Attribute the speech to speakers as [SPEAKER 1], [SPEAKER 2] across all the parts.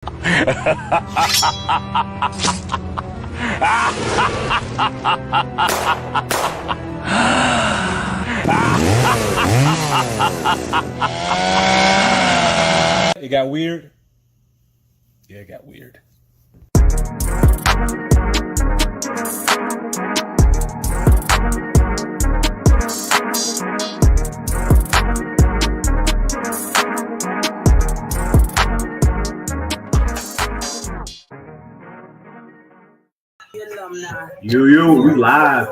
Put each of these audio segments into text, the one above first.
[SPEAKER 1] It got weird. Yeah, it got weird.
[SPEAKER 2] You live.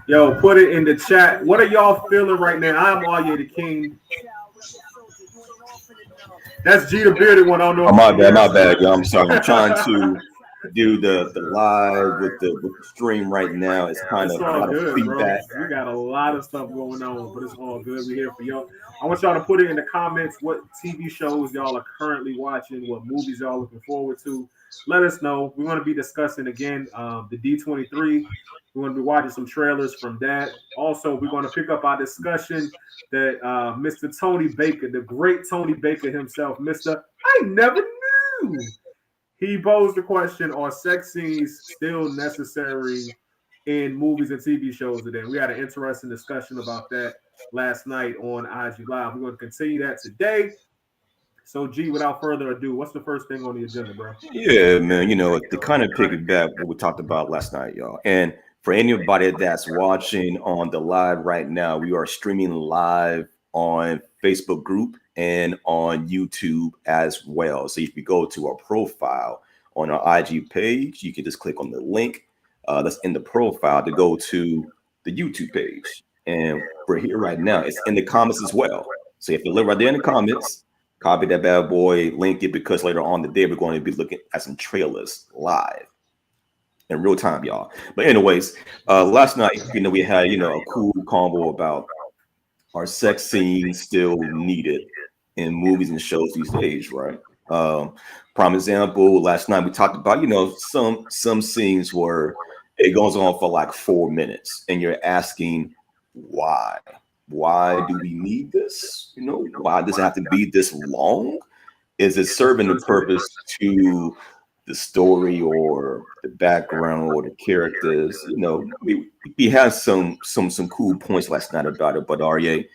[SPEAKER 2] Yo, put it in the chat. What are y'all feeling right now? I'm Arya the King. That's G the bearded one. I don't know.
[SPEAKER 3] Oh, my bad, yo. I'm sorry. I'm trying to do the live with the stream right now. It's kind of a lot of feedback.
[SPEAKER 2] Bro. We got a lot of stuff going on, but it's all good. We're here for y'all. I want y'all to put it in the comments what TV shows y'all are currently watching, what movies y'all looking forward to. Let us know. We're going to be discussing again the D23. We're going to be watching some trailers from that. Also, we're going to pick up our discussion that Mr. Tony Baker, the great Tony Baker himself, I never knew. He posed the question, are sex scenes still necessary in movies and TV shows today? We had an interesting discussion about that last night on IG Live. We're going to continue that today. So, G, without further ado, what's the first thing on the agenda, bro?
[SPEAKER 3] Yeah, man. You know, to kind of piggyback what we talked about last night, y'all. And for anybody that's watching on the live right now, we are streaming live on Facebook group and on YouTube as well. So if you go to our profile on our IG page, you can just click on the link that's in the profile to go to the YouTube page. And we're here right now. It's in the comments as well. So if you live right there in the comments, copy that bad boy, link it, because later on the day we're going to be looking at some trailers live in real time, y'all. But anyways, last night, we had, a cool convo about are sex scenes still needed in movies and shows these days, right? Prime example, last night we talked about, some scenes where it goes on for like 4 minutes and you're asking why? Why do we need this? Why does it have to be this long? Is it serving the purpose to the story or the background or the characters? We had some cool points last night about it, but Arya,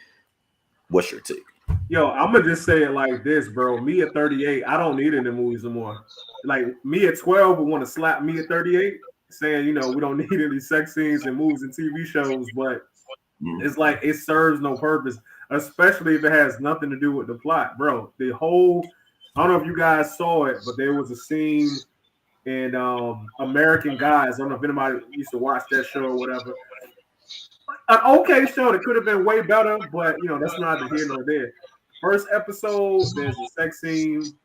[SPEAKER 3] what's your take?
[SPEAKER 2] Yo, I'm gonna just say it like this, bro. Me at 38, I don't need it in movies anymore. Like me at 12 would want to slap me at 38, saying, we don't need any sex scenes in movies and TV shows, but it's like it serves no purpose, especially if it has nothing to do with the plot, bro. I don't know if you guys saw it, but there was a scene in American Guys. I don't know if anybody used to watch that show or whatever. An okay show that could have been way better, but that's neither here nor there. First episode, there's a sex scene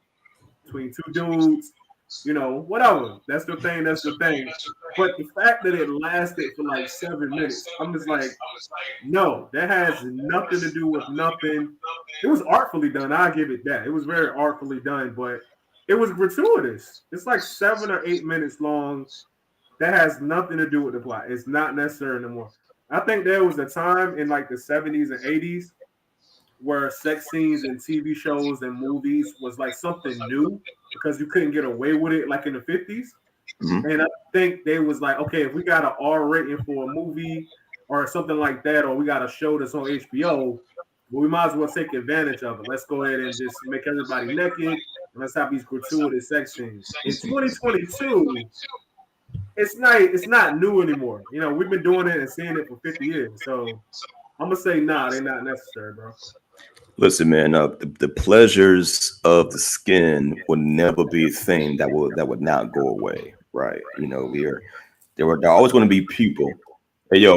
[SPEAKER 2] between two dudes. Whatever. That's the thing. But the fact that it lasted for like 7 minutes, I'm just like, no, that has nothing to do with nothing. It was artfully done. I'll give it that. It was very artfully done, but it was gratuitous. It's like 7 or 8 minutes long. That has nothing to do with the plot. It's not necessary anymore. I think there was a time in like the 70s and 80s where sex scenes in TV shows and movies was like something new because you couldn't get away with it like in the 50s. Mm-hmm. And I think they was like, okay, if we got an R rating for a movie or something like that, or we got a show that's on HBO, well, we might as well take advantage of it. Let's go ahead and just make everybody naked and let's have these gratuitous sex scenes. In 2022, it's not new anymore. We've been doing it and seeing it for 50 years. So I'm gonna say they're not necessary, bro.
[SPEAKER 3] Listen, man, the pleasures of the skin will never be a thing that would not go away, right? There are always going to be people. Hey, yo,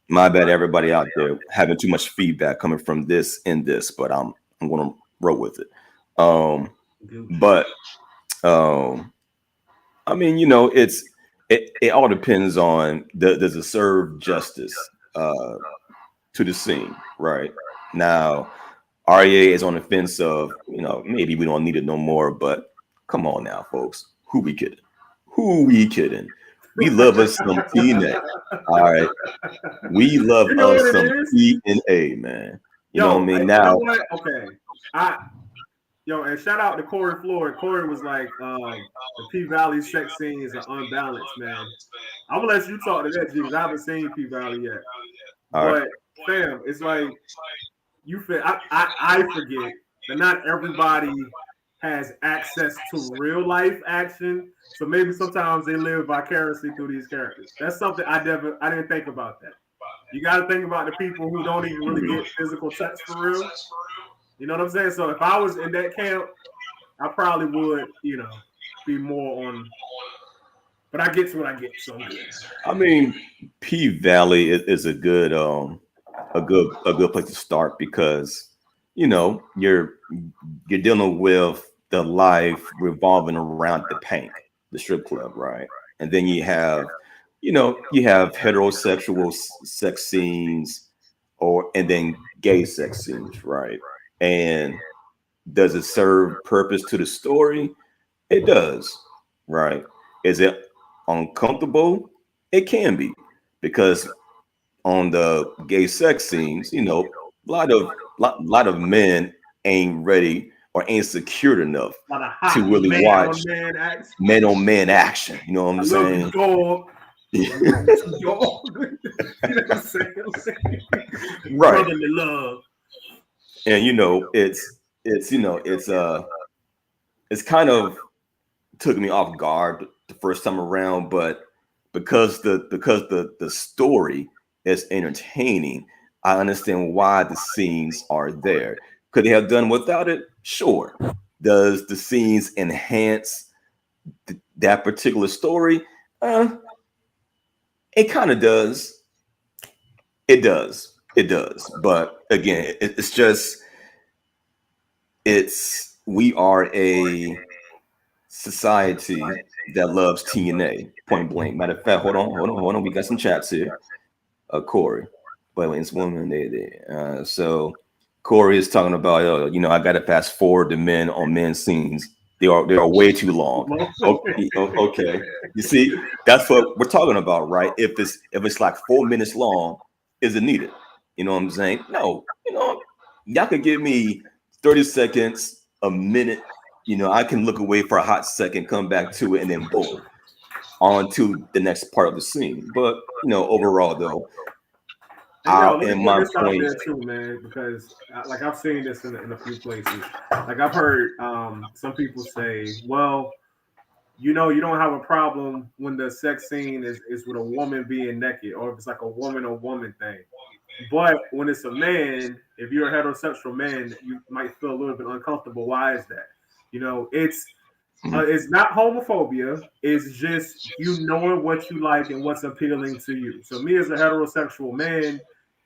[SPEAKER 3] my bad, everybody out there having too much feedback coming from this and this, but I'm going to roll with it. I mean, it all depends on does it serve justice to the scene, right? Now, Arya is on the fence of, maybe we don't need it no more, but come on now, folks. Who we kidding? We love us some TNA. All right. We love us some TNA, man. You know what I mean? Now,
[SPEAKER 2] okay. Yo, and shout out to Corey Floyd. Corey was like, the P Valley sex scenes are unbalanced, man. I'm gonna let you talk to that, G, because I haven't seen P Valley yet.
[SPEAKER 3] All right.
[SPEAKER 2] But fam, it's like you feel I forget that not everybody has access to real life action. So maybe sometimes they live vicariously through these characters. That's something I didn't think about that. You got to think about the people who don't even really get physical touch for real. You know what I'm saying? So if I was in that camp, I probably would, be more on. But I get to what I get. So good.
[SPEAKER 3] I mean, P Valley is a good place to start because you're dealing with the life revolving around the Pank, the strip club, right? And then you have heterosexual sex scenes and then gay sex scenes, right? And does it serve purpose to the story? It does, right? Is it uncomfortable? It can be, because on the gay sex scenes, a lot of men ain't ready or ain't secured enough to really watch men on men action. You know what I'm saying? Right.
[SPEAKER 2] Brotherly love.
[SPEAKER 3] And it's kind of took me off guard the first time around, but because the story is entertaining, I understand why the scenes are there. Could they have done without it? Sure. Does the scenes enhance that particular story? It kind of does. It does. But again, we are a society that loves TNA, point blank. Matter of fact, hold on. We got some chats here. Corey, but it's woman. So Corey is talking about, I got to fast forward the men on men scenes. They are way too long. Okay. You see, that's what we're talking about, right? If it's like 4 minutes long, is it needed? You know what I'm saying? No, y'all could give me 30 seconds, a minute. I can look away for a hot second, come back to it, and then boom, on to the next part of the scene. But overall, though,
[SPEAKER 2] and my point there too, man, because like I've seen this in a few places. Like I've heard some people say, well, you don't have a problem when the sex scene is with a woman being naked, or if it's like a woman on woman thing. But when it's a man, if you're a heterosexual man, you might feel a little bit uncomfortable. Why is that? It's not homophobia. It's just knowing what you like and what's appealing to you. So me as a heterosexual man,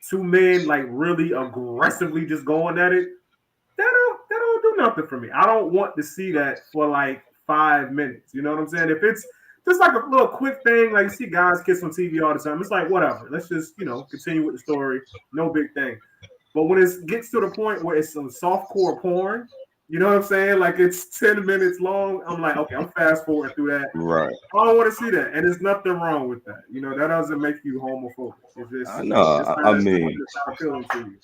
[SPEAKER 2] 2 men like really aggressively just going at it, that don't do nothing for me. I don't want to see that for like 5 minutes. You know what I'm saying? If it's just like a little quick thing, like you see guys kiss on TV all the time, it's like whatever. Let's just continue with the story. No big thing. But when it gets to the point where it's some softcore porn, you know what I'm saying? Like it's 10 minutes long. I'm like, okay, I'm fast forwarding through that.
[SPEAKER 3] Right.
[SPEAKER 2] I don't want to see that, and there's nothing wrong with that. That doesn't make you homophobic. It's just,
[SPEAKER 3] I know. I mean,
[SPEAKER 2] it's not appealing to you.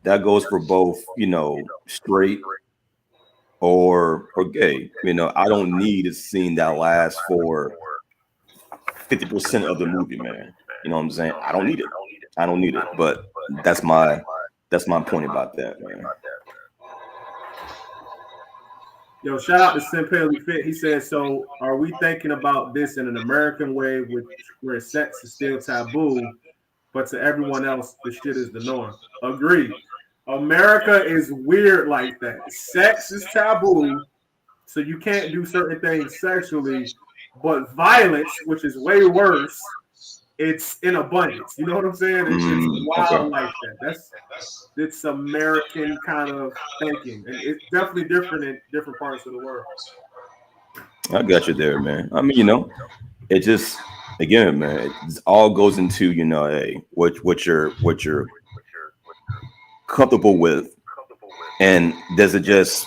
[SPEAKER 3] That goes for both, straight or gay. I don't need a scene that lasts for 50% of the movie, man. You know what I'm saying? I don't need it. But that's my point about that, man.
[SPEAKER 2] Yo, shout out to Simply Fit. He says, so are we thinking about this in an American way where sex is still taboo, but to everyone else, the shit is the norm? Agreed. America is weird like that. Sex is taboo, so you can't do certain things sexually, but violence, which is way worse, it's in abundance. You know what I'm saying? It's wild like that. It's American kind of thinking, and it's definitely different in different parts of the world.
[SPEAKER 3] I got you there, man. I mean, it just, again, man, it all goes into what you're comfortable with, and does it just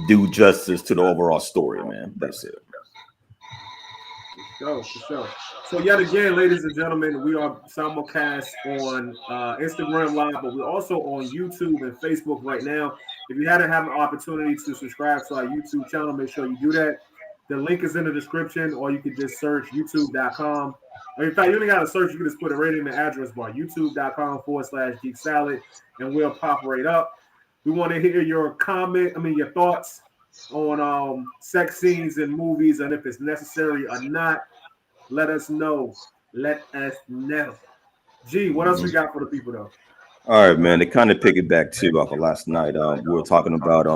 [SPEAKER 3] do justice to the overall story, man? That's it.
[SPEAKER 2] For sure. So yet again, ladies and gentlemen, we are simulcast on Instagram Live, but we're also on YouTube and Facebook right now. If you hadn't had an opportunity to subscribe to our YouTube channel, make sure you do that. The link is in the description, or you can just search youtube.com. Or in fact, you only got to search. You can just put it right in the address bar, youtube.com/Geek Salad, and we'll pop right up. We want to hear your your thoughts on sex scenes in movies, and if it's necessary or not. Let us know. Let us know. G, what else we got for the people though?
[SPEAKER 3] All right, man. They kind of piggyback too off of last night. We were talking about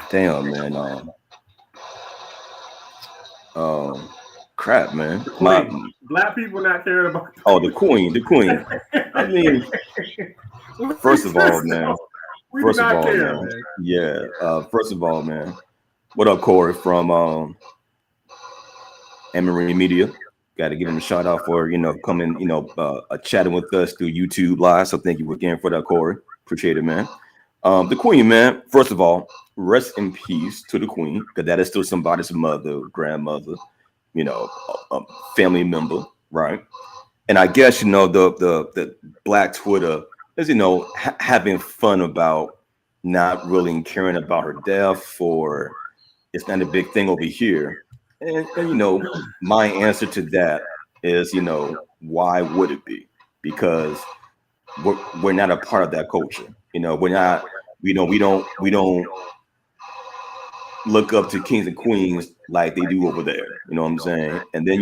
[SPEAKER 3] damn man, crap, man.
[SPEAKER 2] Black people not caring about.
[SPEAKER 3] The queen. I mean, first of all, man. First of all, man. What up, Corey from Emery Media? Got to give him a shout out for coming, chatting with us through YouTube Live. So thank you again for that, Corey. Appreciate it, man. The queen, man. First of all, rest in peace to the queen, because that is still somebody's mother, grandmother, a family member, right? And I guess the Black Twitter is having fun about not really caring about her death, or it's not a big thing over here. And my answer to that is, why would it be? Because we're not a part of that culture. We're not. We don't look up to kings and queens like they do over there. You know what I'm saying? And then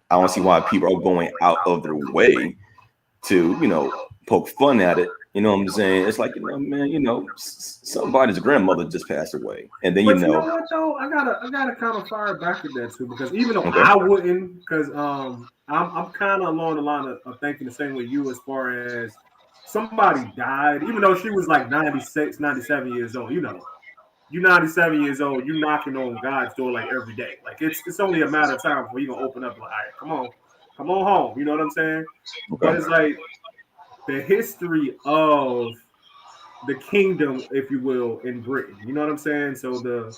[SPEAKER 3] I don't see why people are going out of their way to poke fun at it. You know what I'm saying? It's like, man, somebody's grandmother just passed away. And then,
[SPEAKER 2] you know what, though? I gotta kind of fire back at that, too, because even though I wouldn't, because I'm kind of along the line of thinking the same way you, as far as somebody died, even though she was like 96, 97 years old, you're 97 years old, you're knocking on God's door like every day. Like it's only a matter of time before you're going to open up like, all right, come on home. You know what I'm saying? Okay. But it's like, the history of the kingdom, if you will, in Britain. You know what I'm saying? So the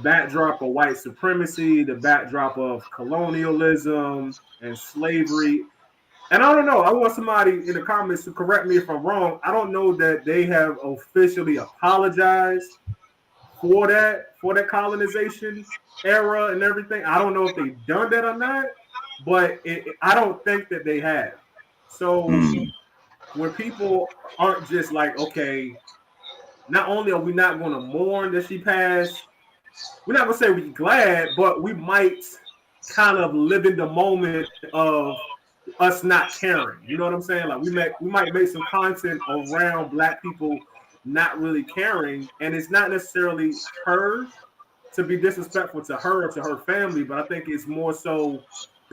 [SPEAKER 2] backdrop of white supremacy, the backdrop of colonialism and slavery. And I don't know. I want somebody in the comments to correct me if I'm wrong. I don't know that they have officially apologized for that colonization era and everything. I don't know if they've done that or not, but I don't think that they have. So when people aren't just like, okay, not only are we not going to mourn that she passed, we're not going to say we're glad, but we might kind of live in the moment of us not caring. You know what I'm saying? Like we might make some content around Black people not really caring, and it's not necessarily her to be disrespectful to her or to her family, but I think it's more so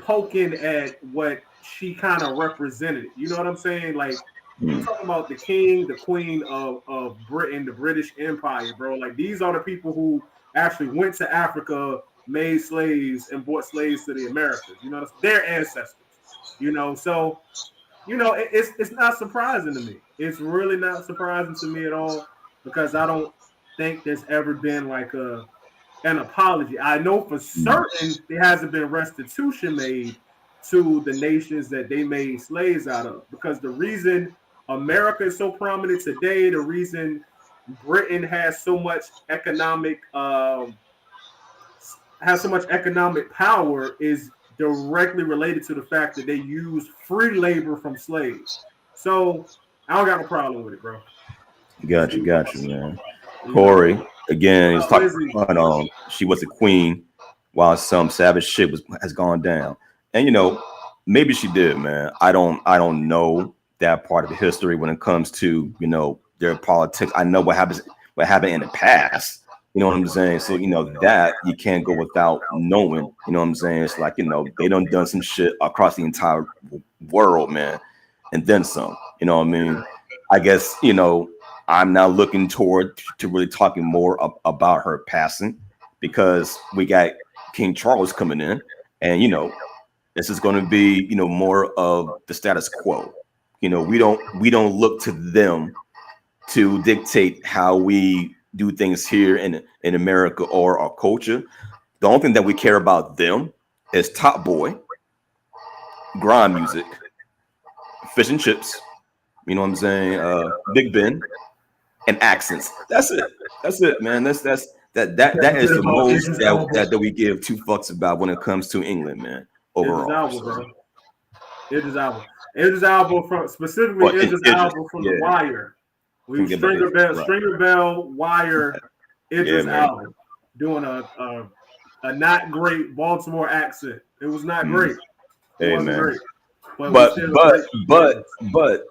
[SPEAKER 2] poking at what she kind of represented. You know what I'm saying? Like, you're talking about the king, the queen of Britain, the British Empire, bro. Like, these are the people who actually went to Africa, made slaves, and brought slaves to the Americas. You know, their ancestors. So it's not surprising to me. It's really not surprising to me at all, because I don't think there's ever been like an apology. I know for certain there hasn't been restitution made to the nations that they made slaves out of, because the reason America is so prominent today, the reason Britain has so much economic power is directly related to the fact that they use free labor from slaves. So I don't got no problem with it, bro.
[SPEAKER 3] Got you, man. Corey, again, he's talking about she was a queen while some savage shit has gone down. And maybe she did, man. I don't know that part of the history when it comes to their politics. I know what happened in the past. You know what I'm saying? So that you can't go without knowing. You know what I'm saying? It's like they done some shit across the entire world, man, and then some. You know what I mean? I guess I'm now looking toward to really talking more about her passing, because we got King Charles coming in, and this is going to be more of the status quo. We don't look to them to dictate how we do things here in America or our culture. The only thing that we care about them is Top Boy, grime music, fish and chips. You know what I'm saying? Big Ben, and accents. That's it. That's it, man. That is the most that we give two fucks about when it comes to England, man. Overall.
[SPEAKER 2] Idris Elba from specifically Idris Elba from The Wire. We Stringer Bell, Wire, Idris Elba doing a not great Baltimore accent. It was not great. It wasn't great.
[SPEAKER 3] But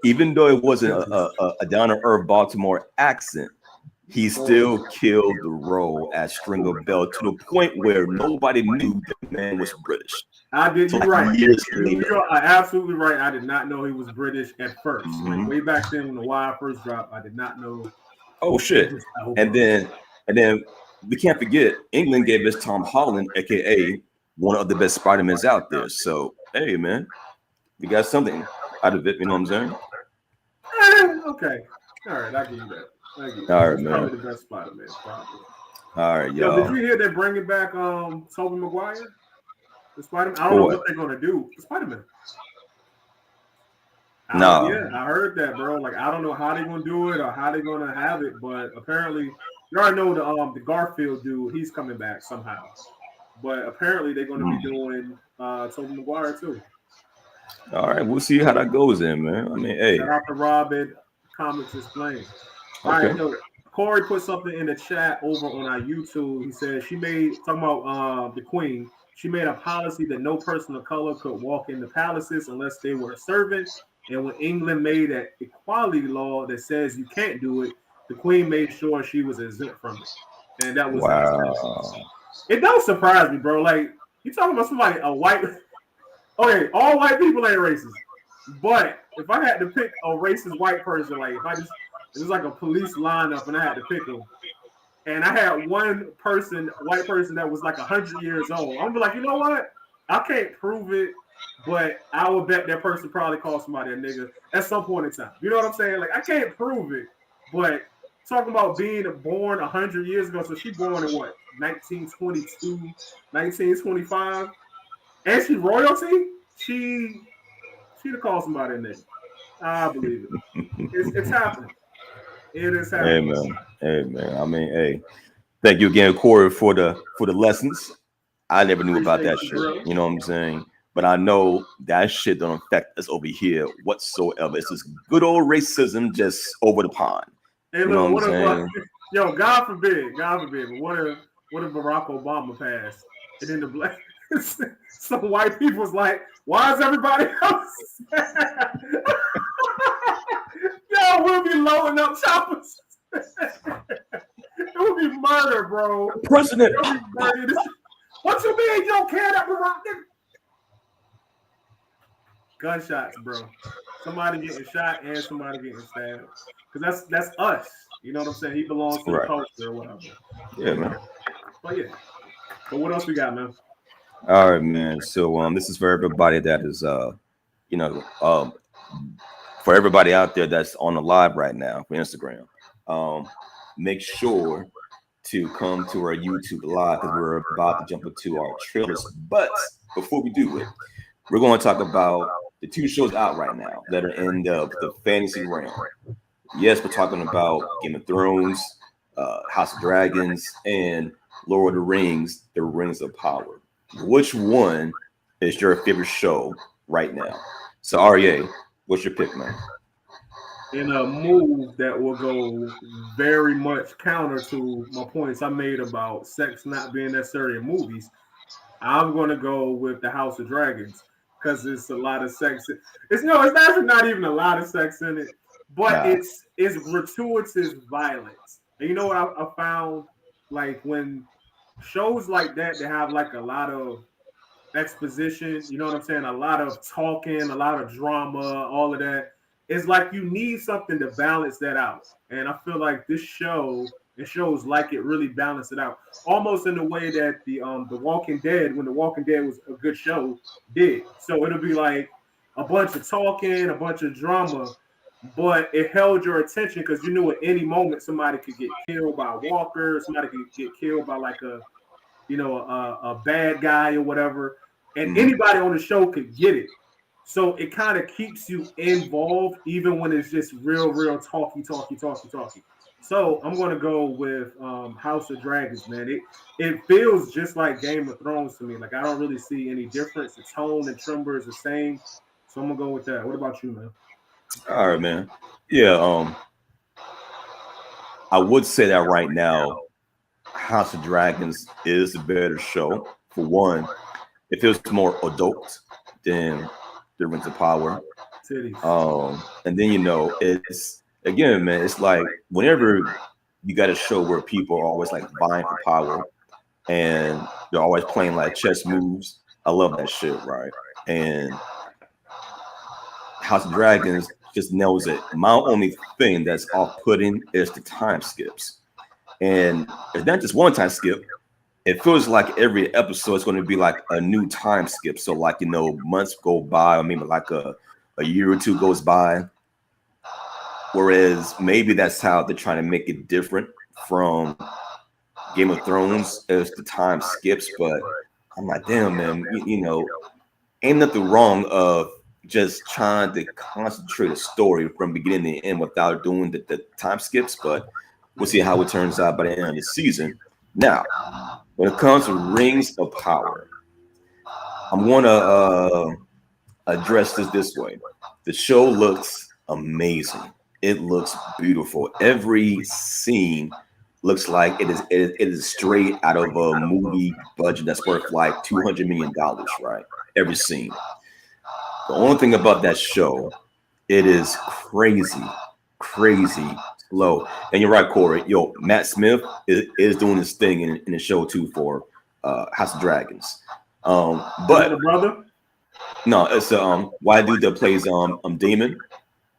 [SPEAKER 3] even though it wasn't a down to earth Baltimore accent, he still killed the role as Stringer Bell to the point where nobody knew the man was British.
[SPEAKER 2] I did. You're right. You're absolutely right. I did not know he was British at first. Like way back then when The Wire first dropped, I did not know.
[SPEAKER 3] Oh shit! And then we can't forget England gave us Tom Holland, aka one of the best Spider-Mans out there. So hey, man. We got something out of it, you know what I'm
[SPEAKER 2] saying? Okay. All right, I give you that.
[SPEAKER 3] All right, man.
[SPEAKER 2] Probably the best Spider-Man, probably.
[SPEAKER 3] All right, y'all.
[SPEAKER 2] Did you hear they're bringing back Tobey Maguire? The Spider-Man? I don't know what they're going to do. The Spider-Man.
[SPEAKER 3] No.
[SPEAKER 2] Yeah, I heard that, bro. Like, I don't know how they're going to do it or how they're going to have it, but apparently, you already know the Garfield dude, he's coming back somehow. But apparently, they're going to be doing Tobey Maguire, too.
[SPEAKER 3] All right, we'll see how that goes in, man. I mean, hey.
[SPEAKER 2] Shout out to Robin, Comics Explained. All right, so Corey put something in the chat over on our YouTube. He said talking about the Queen, she made a policy that no person of color could walk into palaces unless they were a servant. And when England made an equality law that says you can't do it, the Queen made sure she was exempt from it. And that was it don't surprise me, bro. Like, you talking about somebody, a white... Okay, all white people ain't racist. But if I had to pick a racist white person, like if it was like a police lineup and I had to pick them, and I had one white person that was like 100 years old, I'm gonna be like, you know what? I can't prove it, but I would bet that person probably called somebody a nigga at some point in time. You know what I'm saying? Like, I can't prove it, but talking about being born 100 years ago, so she born in what, 1922, 1925? And she royalty? She'd have called somebody a nigga. I believe it. It's happening. It is happening.
[SPEAKER 3] Hey man. I mean, hey. Thank you again, Corey, for the lessons. I never knew about that shit. Bro. You know what I'm saying? But I know that shit don't affect us over here whatsoever. It's just good old racism just over the pond.
[SPEAKER 2] Hey, you know what I'm saying? Yo, God forbid. But what if Barack Obama passed and then the black some white people was like, why is everybody else? Yo, we'll be loading up choppers. It would be murder, bro.
[SPEAKER 3] President.
[SPEAKER 2] What you mean you don't care that Barack did? Gunshots, bro. Somebody getting shot and somebody getting stabbed. Because that's us. You know what I'm saying? He belongs to the culture or whatever.
[SPEAKER 3] Yeah, man.
[SPEAKER 2] But yeah. But what else we got, man?
[SPEAKER 3] All right, man. So this is for everybody that is for everybody out there that's on the live right now for Instagram. Make sure to come to our YouTube live because we're about to jump into our trailers. But before we do it, we're going to talk about the two shows out right now that are in the fantasy realm. Yes, we're talking about Game of Thrones, House of Dragons, and Lord of the Rings, The Rings of Power. Which one is your favorite show right now? So, REA, what's your pick, man?
[SPEAKER 2] In a move that will go very much counter to my points I made about sex not being necessary in movies, I'm going to go with the House of Dragons because it's a lot of sex. It's actually not even a lot of sex in it, but it's gratuitous violence. And you know what I found? Like when shows like that, they have like a lot of exposition, you know what I'm saying? A lot of talking, a lot of drama, all of that. It's like you need something to balance that out. And I feel like this show, it shows like it really balanced it out. Almost in the way that the Walking Dead, when the Walking Dead was a good show, did. So it'll be like a bunch of talking, a bunch of drama, but it held your attention because you knew at any moment somebody could get killed by a walker, somebody could get killed by like a bad guy or whatever, and anybody on the show could get it. So it kind of keeps you involved even when it's just real talky. So I'm gonna go with House of Dragons, man. It feels just like Game of Thrones to me. Like I don't really see any difference. The tone and timbre is the same. So I'm gonna go with that. What about you, man?
[SPEAKER 3] All right, man. Yeah, I would say that right now, House of Dragons is a better show. For one, it feels more adult than The Rings of Power.
[SPEAKER 2] Titties.
[SPEAKER 3] And then it's again, man, it's like whenever you got a show where people are always like vying for power and they're always playing like chess moves. I love that shit, right? And House of Dragons just knows it. My only thing that's off-putting is the time skips. And it's not just one time skip. It feels like every episode is going to be like a new time skip. So like, months go by, or maybe like a year or two goes by. Whereas maybe that's how they're trying to make it different from Game of Thrones as the time skips. But I'm like, damn, man, ain't nothing wrong of just trying to concentrate a story from beginning to end without doing the time skips. But we'll see how it turns out by the end of the season. Now, when it comes to Rings of Power, I'm going to address this way. The show looks amazing. It looks beautiful. Every scene looks like it is straight out of a movie budget that's worth like $200 million, right? Every scene. The only thing about that show, it is crazy slow. And you're right, Corey. Yo, Matt Smith is doing his thing in the show too for House of Dragons. But
[SPEAKER 2] the brother?
[SPEAKER 3] No, it's white dude that plays Damon.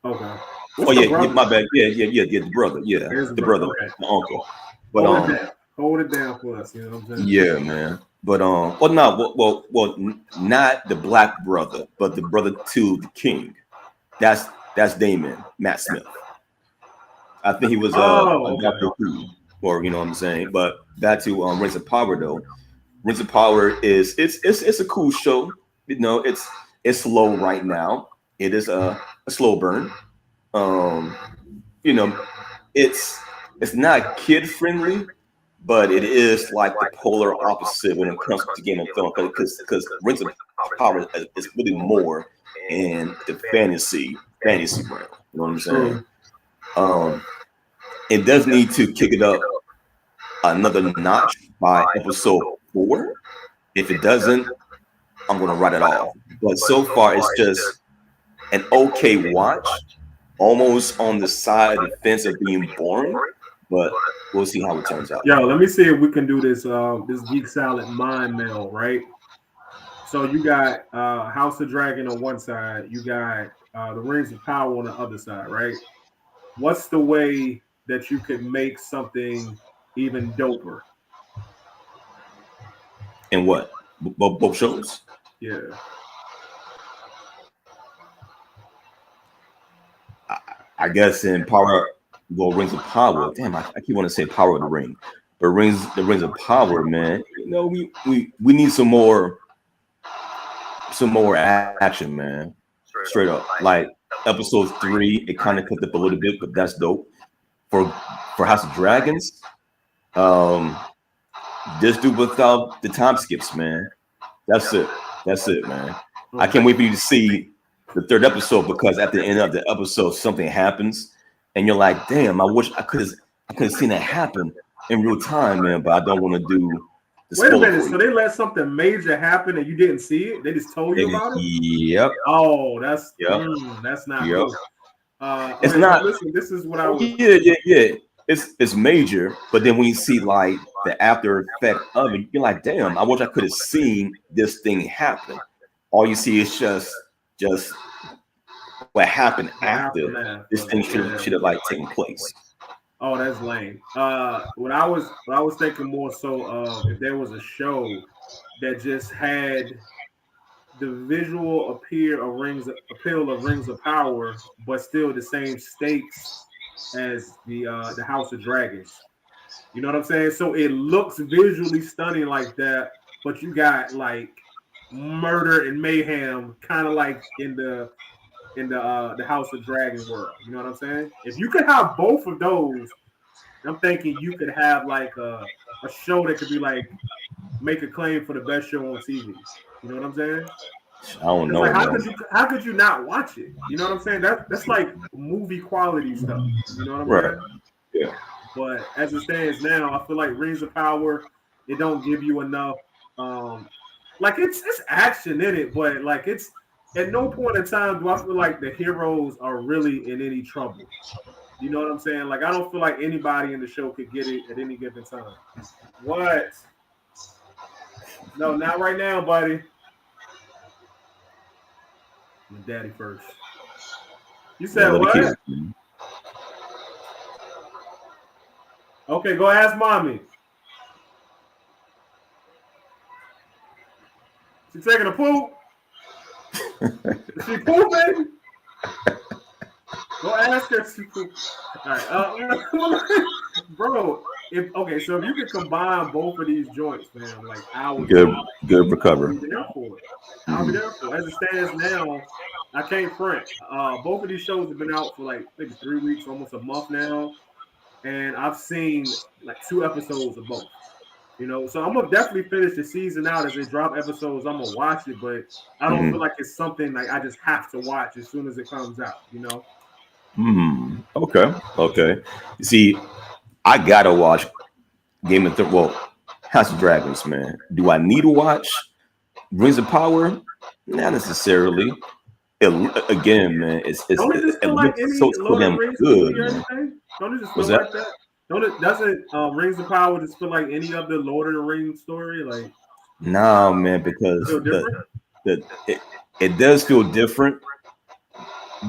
[SPEAKER 2] Okay.
[SPEAKER 3] My bad. Yeah, the brother. Yeah, the brother,
[SPEAKER 2] okay.
[SPEAKER 3] My uncle. But
[SPEAKER 2] hold it down for us. You know what I'm saying?
[SPEAKER 3] Yeah, man. But not the black brother, but the brother to the king. That's Damon, Matt Smith. I think he was a Doctor Who, or what I'm saying. But back to Rings of Power though. Rings of Power it's a cool show. It's slow right now. It is a slow burn. It's not kid friendly, but it is like the polar opposite when it comes to Game of Thrones, because Rings of Power is really more in the fantasy realm. You know what I'm saying? It does need to kick it up another notch by episode 4. If it doesn't, I'm gonna write it off. But so far, it's just an okay watch, almost on the side of the fence of being boring. But we'll see how it turns out.
[SPEAKER 2] Yo, let me see if we can do this Geek Salad mind meld, right? So you got House of Dragon on one side, you got the Rings of Power on the other side, right? What's the way that you could make something even doper?
[SPEAKER 3] And what? Both shows?
[SPEAKER 2] Yeah.
[SPEAKER 3] I guess in Rings of Power. Damn, I keep wanting to say Power of the Ring, but the Rings of Power, man. We need some more action, man. Straight up, like episode 3, it kind of cut up a little bit, but that's dope. For House of Dragons, just do without the time skips, man. That's it, man. Okay. I can't wait for you to see the 3rd episode, because at the end of the episode, something happens, and you're like, "Damn, I wish I could have seen that happen in real time, man." But I don't want to do.
[SPEAKER 2] Wait a minute. So they let something major happen and you didn't see it? They just told you about it?
[SPEAKER 3] Yep.
[SPEAKER 2] Oh, that's not good. It's not. Listen, this is what I was.
[SPEAKER 3] Yeah. It's major, but then when you see like the after effect of it, you're like, damn, I wish I could have seen this thing happen. All you see is just what happened after this thing should have like taken place.
[SPEAKER 2] Oh, that's lame. What I was thinking more so of if there was a show that just had the visual appeal of Rings of Power, but still the same stakes as the House of Dragons. You know what I'm saying? So it looks visually stunning like that, but you got like murder and mayhem, kind of like in the House of Dragon world. You know what I'm saying? If you could have both of those I'm thinking you could have like a show that could be like make a claim for the best show on TV. You know what I'm saying?
[SPEAKER 3] I don't
[SPEAKER 2] It's
[SPEAKER 3] know,
[SPEAKER 2] like
[SPEAKER 3] man.
[SPEAKER 2] how could you not watch it? You know what I'm saying? That's like movie quality stuff. You know what I'm
[SPEAKER 3] Right.
[SPEAKER 2] saying?
[SPEAKER 3] Yeah.
[SPEAKER 2] But as it stands now, I feel like Rings of Power, it don't give you enough. Like it's action in it, but like it's at no point in time do I feel like the heroes are really in any trouble. You know what I'm saying? Like I don't feel like anybody in the show could get it at any given time. What? No, not right now, buddy. Your daddy first. You said
[SPEAKER 3] Yeah,
[SPEAKER 2] what?
[SPEAKER 3] let
[SPEAKER 2] Okay, go ask mommy. She taking a poop? Is she pooping? Go ask her if she pooped. All right, bro. So if you could combine both of these joints, man, like I would
[SPEAKER 3] good recover.
[SPEAKER 2] I'll be there for it. I'll be there for it. As it stands now, I can't front. Both of these shows have been out for like maybe 3 weeks, almost a month now, and I've seen like 2 episodes of both. You know, so I'm gonna definitely finish the season out as they drop episodes. I'm gonna watch it, but I don't feel like it's something like I just have to watch as soon as it comes out. You know.
[SPEAKER 3] Okay. You see, I gotta watch Game of Thrones. Well, House of Dragons, man. Do I need to watch Rings of Power? Not necessarily. Again, man, it looks so damn good. Man.
[SPEAKER 2] Don't it just feel like that? Doesn't Rings of Power just feel like any of the Lord of the Rings story? Like,
[SPEAKER 3] nah, man, because it does feel different.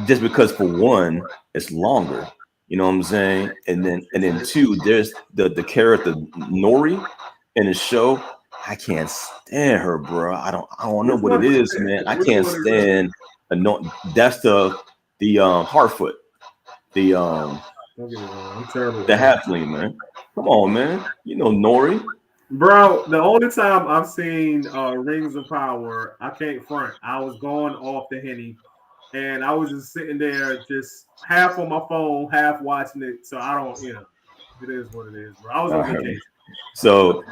[SPEAKER 3] Just because for one, it's longer. You know what I'm saying? And then two, there's the character Nori in the show. I can't stand her, bro. I don't know what it is, man. I can't stand that's the Harfoot.
[SPEAKER 2] I'm terrible.
[SPEAKER 3] The halfling, man. Come on, man. You know Nori.
[SPEAKER 2] Bro, the only time I've seen Rings of Power, I can't front. I was going off the Henny, and I was just sitting there, just half on my phone, half watching it. So I don't, it is what it is, bro. I was on vacation.
[SPEAKER 3] So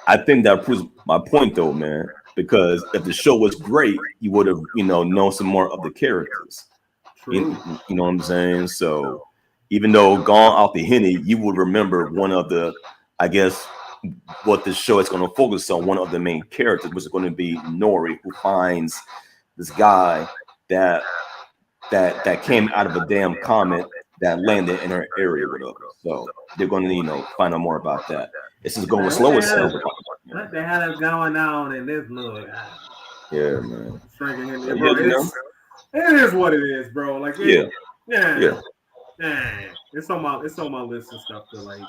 [SPEAKER 3] I think that proves my point, though, man. Because if the show was great, you would have, known some more of the characters.
[SPEAKER 2] True.
[SPEAKER 3] You know what I'm saying? So even though gone off the Henny, you would remember one of the, I guess, what the show is going to focus on. One of the main characters, which is going to be Nori, who finds this guy that came out of a damn comet that landed in her area with her. So they're going to, find out more about that. This is going slow as hell.
[SPEAKER 2] What the hell is going on in this movie?
[SPEAKER 3] Yeah, man.
[SPEAKER 2] Shrinking in there, bro. It is what it is, bro. Like, yeah. It's on my list and stuff to like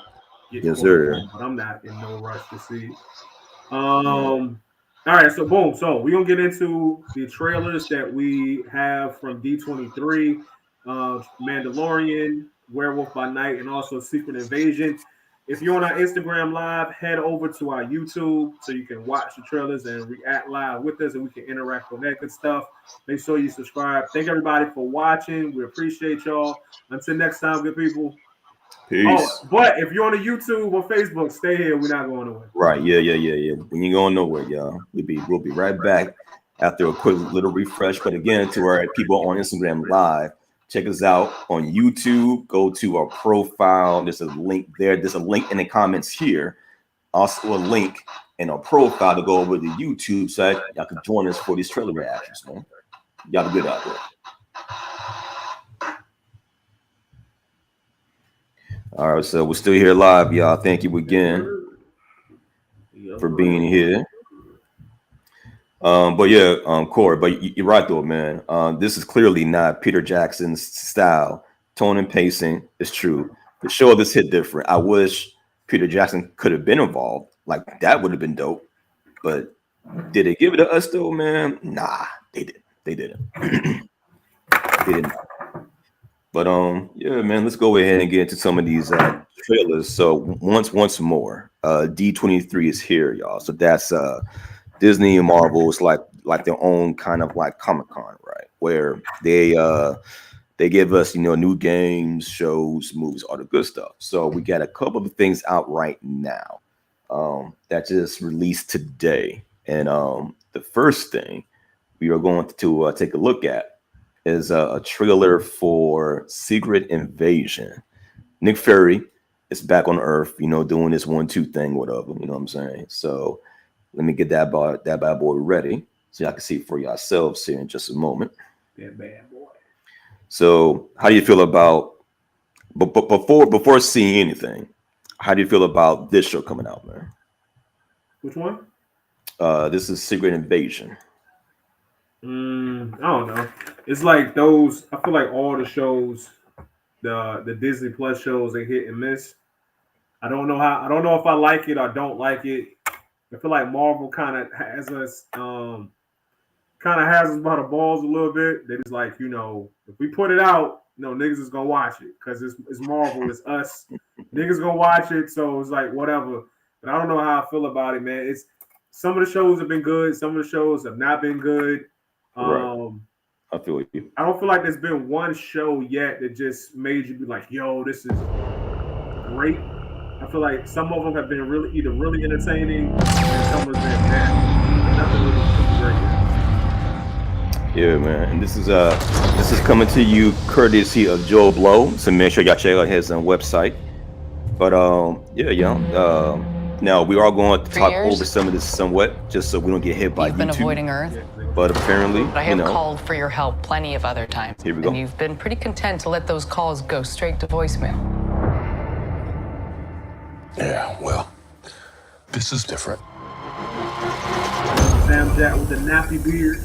[SPEAKER 2] get.
[SPEAKER 3] Yes, sir.
[SPEAKER 2] But I'm not in no rush to see. All right, so boom. So we're gonna get into the trailers that we have from D23, Mandalorian, Werewolf by Night, and also Secret Invasion. If you're on our Instagram live, head over to our YouTube so you can watch the trailers and react live with us, and we can interact with that good stuff. Make sure you subscribe. Thank everybody for watching. We appreciate y'all. Until next time, good people.
[SPEAKER 3] Peace.
[SPEAKER 2] Oh, but if you're on the YouTube or Facebook, stay here. We're not going nowhere.
[SPEAKER 3] Right. Yeah. We ain't going nowhere, y'all. We'll be right back after a quick little refresh. But again, to our people on Instagram Live, check us out on YouTube. Go to our profile. There's a link there. There's a link in the comments here. Also a link in our profile to go over to the YouTube site. Y'all can join us for these trailer reactions, man. Y'all be good out there. All right, so we're still here live, y'all. Thank you again for being here. But yeah, Corey, but you're right though, man. This is clearly not Peter Jackson's style. Tone and pacing is true. The show this hit different. I wish Peter Jackson could have been involved. Like that would have been dope. But did they give it to us though, man? Nah, they didn't. They didn't. They didn't. But yeah, man, let's go ahead and get into some of these trailers. So once more, D23 is here, y'all. So that's Disney and Marvel is like their own kind of like Comic-Con, right? Where they They give us, new games, shows, movies, all the good stuff. So we got a couple of things out right now that just released today. And the first thing we are going to take a look at is a trailer for Secret Invasion. Nick Fury is back on Earth, doing this 1-2 thing, whatever. You know what I'm saying? So let me get that bad boy ready so y'all can see it for yourselves here in just a moment.
[SPEAKER 2] That bad boy.
[SPEAKER 3] So how do you feel about, but before seeing anything, how do you feel about this show coming out, man?
[SPEAKER 2] Which one?
[SPEAKER 3] This is Secret Invasion.
[SPEAKER 2] I don't know. It's like those. I feel like all the shows, the Disney Plus shows, they hit and miss. I don't know if I like it or don't like it. I feel like Marvel kind of has us by the balls a little bit. They just like, if we put it out, niggas is gonna watch it because it's Marvel, it's us. Niggas gonna watch it, so it's like whatever. But I don't know how I feel about it, man. It's some of the shows have been good, some of the shows have not been good.
[SPEAKER 3] Right. I feel you.
[SPEAKER 2] I don't feel like there's been one show yet that just made you be like, yo, this is great. I feel like some of them have been really entertaining, and some have been bad. Nothing really great.
[SPEAKER 3] Yeah, man. And this is coming to you courtesy of Joe Blow. So make sure y'all check out his website. But now we are going to talk over some of this somewhat, just so we don't get hit by
[SPEAKER 4] You've been
[SPEAKER 3] YouTube.
[SPEAKER 4] avoiding Earth.
[SPEAKER 3] But apparently,
[SPEAKER 4] But I have called for your help plenty of other times.
[SPEAKER 3] Here we go.
[SPEAKER 4] And you've been pretty content to let those calls go straight to voicemail.
[SPEAKER 1] Yeah, well, this is different.
[SPEAKER 2] Sam Jack with the nappy beard.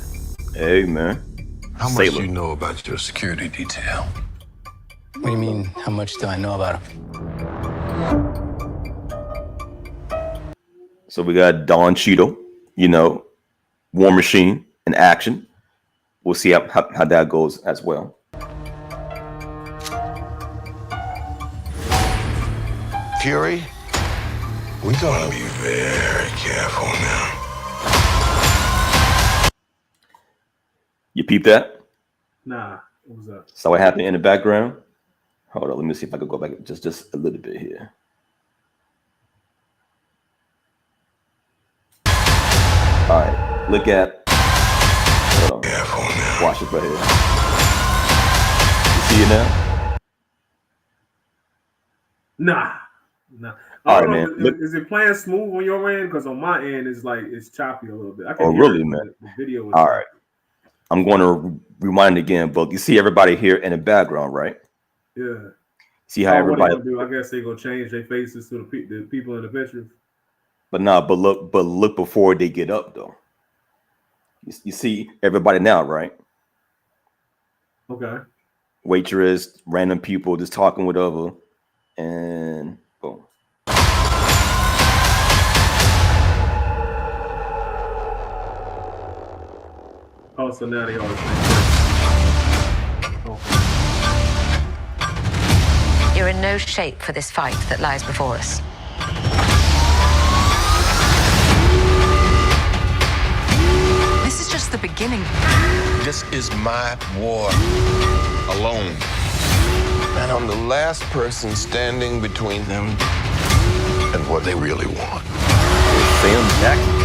[SPEAKER 3] Hey, man.
[SPEAKER 1] How much
[SPEAKER 3] Sailor.
[SPEAKER 1] do you know about your security detail?
[SPEAKER 5] What do you mean, how much do I know about him?
[SPEAKER 3] So we got Don Cheadle, War Machine in action. We'll see how that goes as well.
[SPEAKER 1] Fury, we're gonna be very careful now.
[SPEAKER 3] You peep that?
[SPEAKER 2] Nah, what was up?
[SPEAKER 3] Saw what happened in the background? Hold on, let me see if I can go back just a little bit here. All right, look at. Hold on.
[SPEAKER 1] Careful now.
[SPEAKER 3] Watch it right here. You see it now?
[SPEAKER 2] Nah.
[SPEAKER 3] All
[SPEAKER 2] I
[SPEAKER 3] right,
[SPEAKER 2] don't
[SPEAKER 3] man.
[SPEAKER 2] know,
[SPEAKER 3] Look,
[SPEAKER 2] is it playing smooth on your end? Because on my end, it's choppy a little bit. I can
[SPEAKER 3] Oh,
[SPEAKER 2] hear
[SPEAKER 3] really,
[SPEAKER 2] it,
[SPEAKER 3] man?
[SPEAKER 2] The video is
[SPEAKER 3] all
[SPEAKER 2] choppy.
[SPEAKER 3] right. I'm going to rewind again, but you see everybody here in the background, right?
[SPEAKER 2] Yeah.
[SPEAKER 3] See how
[SPEAKER 2] What
[SPEAKER 3] everybody.
[SPEAKER 2] they gonna do? I guess they gonna change their faces to the people in the pictures.
[SPEAKER 3] But look before they get up though. You see everybody now, right?
[SPEAKER 2] Okay.
[SPEAKER 3] Waitress, random people just talking with other, and boom.
[SPEAKER 2] Oh, so now they all the same. Okay.
[SPEAKER 6] You're in no shape for this fight that lies before us.
[SPEAKER 4] This is just the beginning.
[SPEAKER 7] This is my war alone. And I'm the last person standing between them and what they really want.
[SPEAKER 3] Sam Jackson.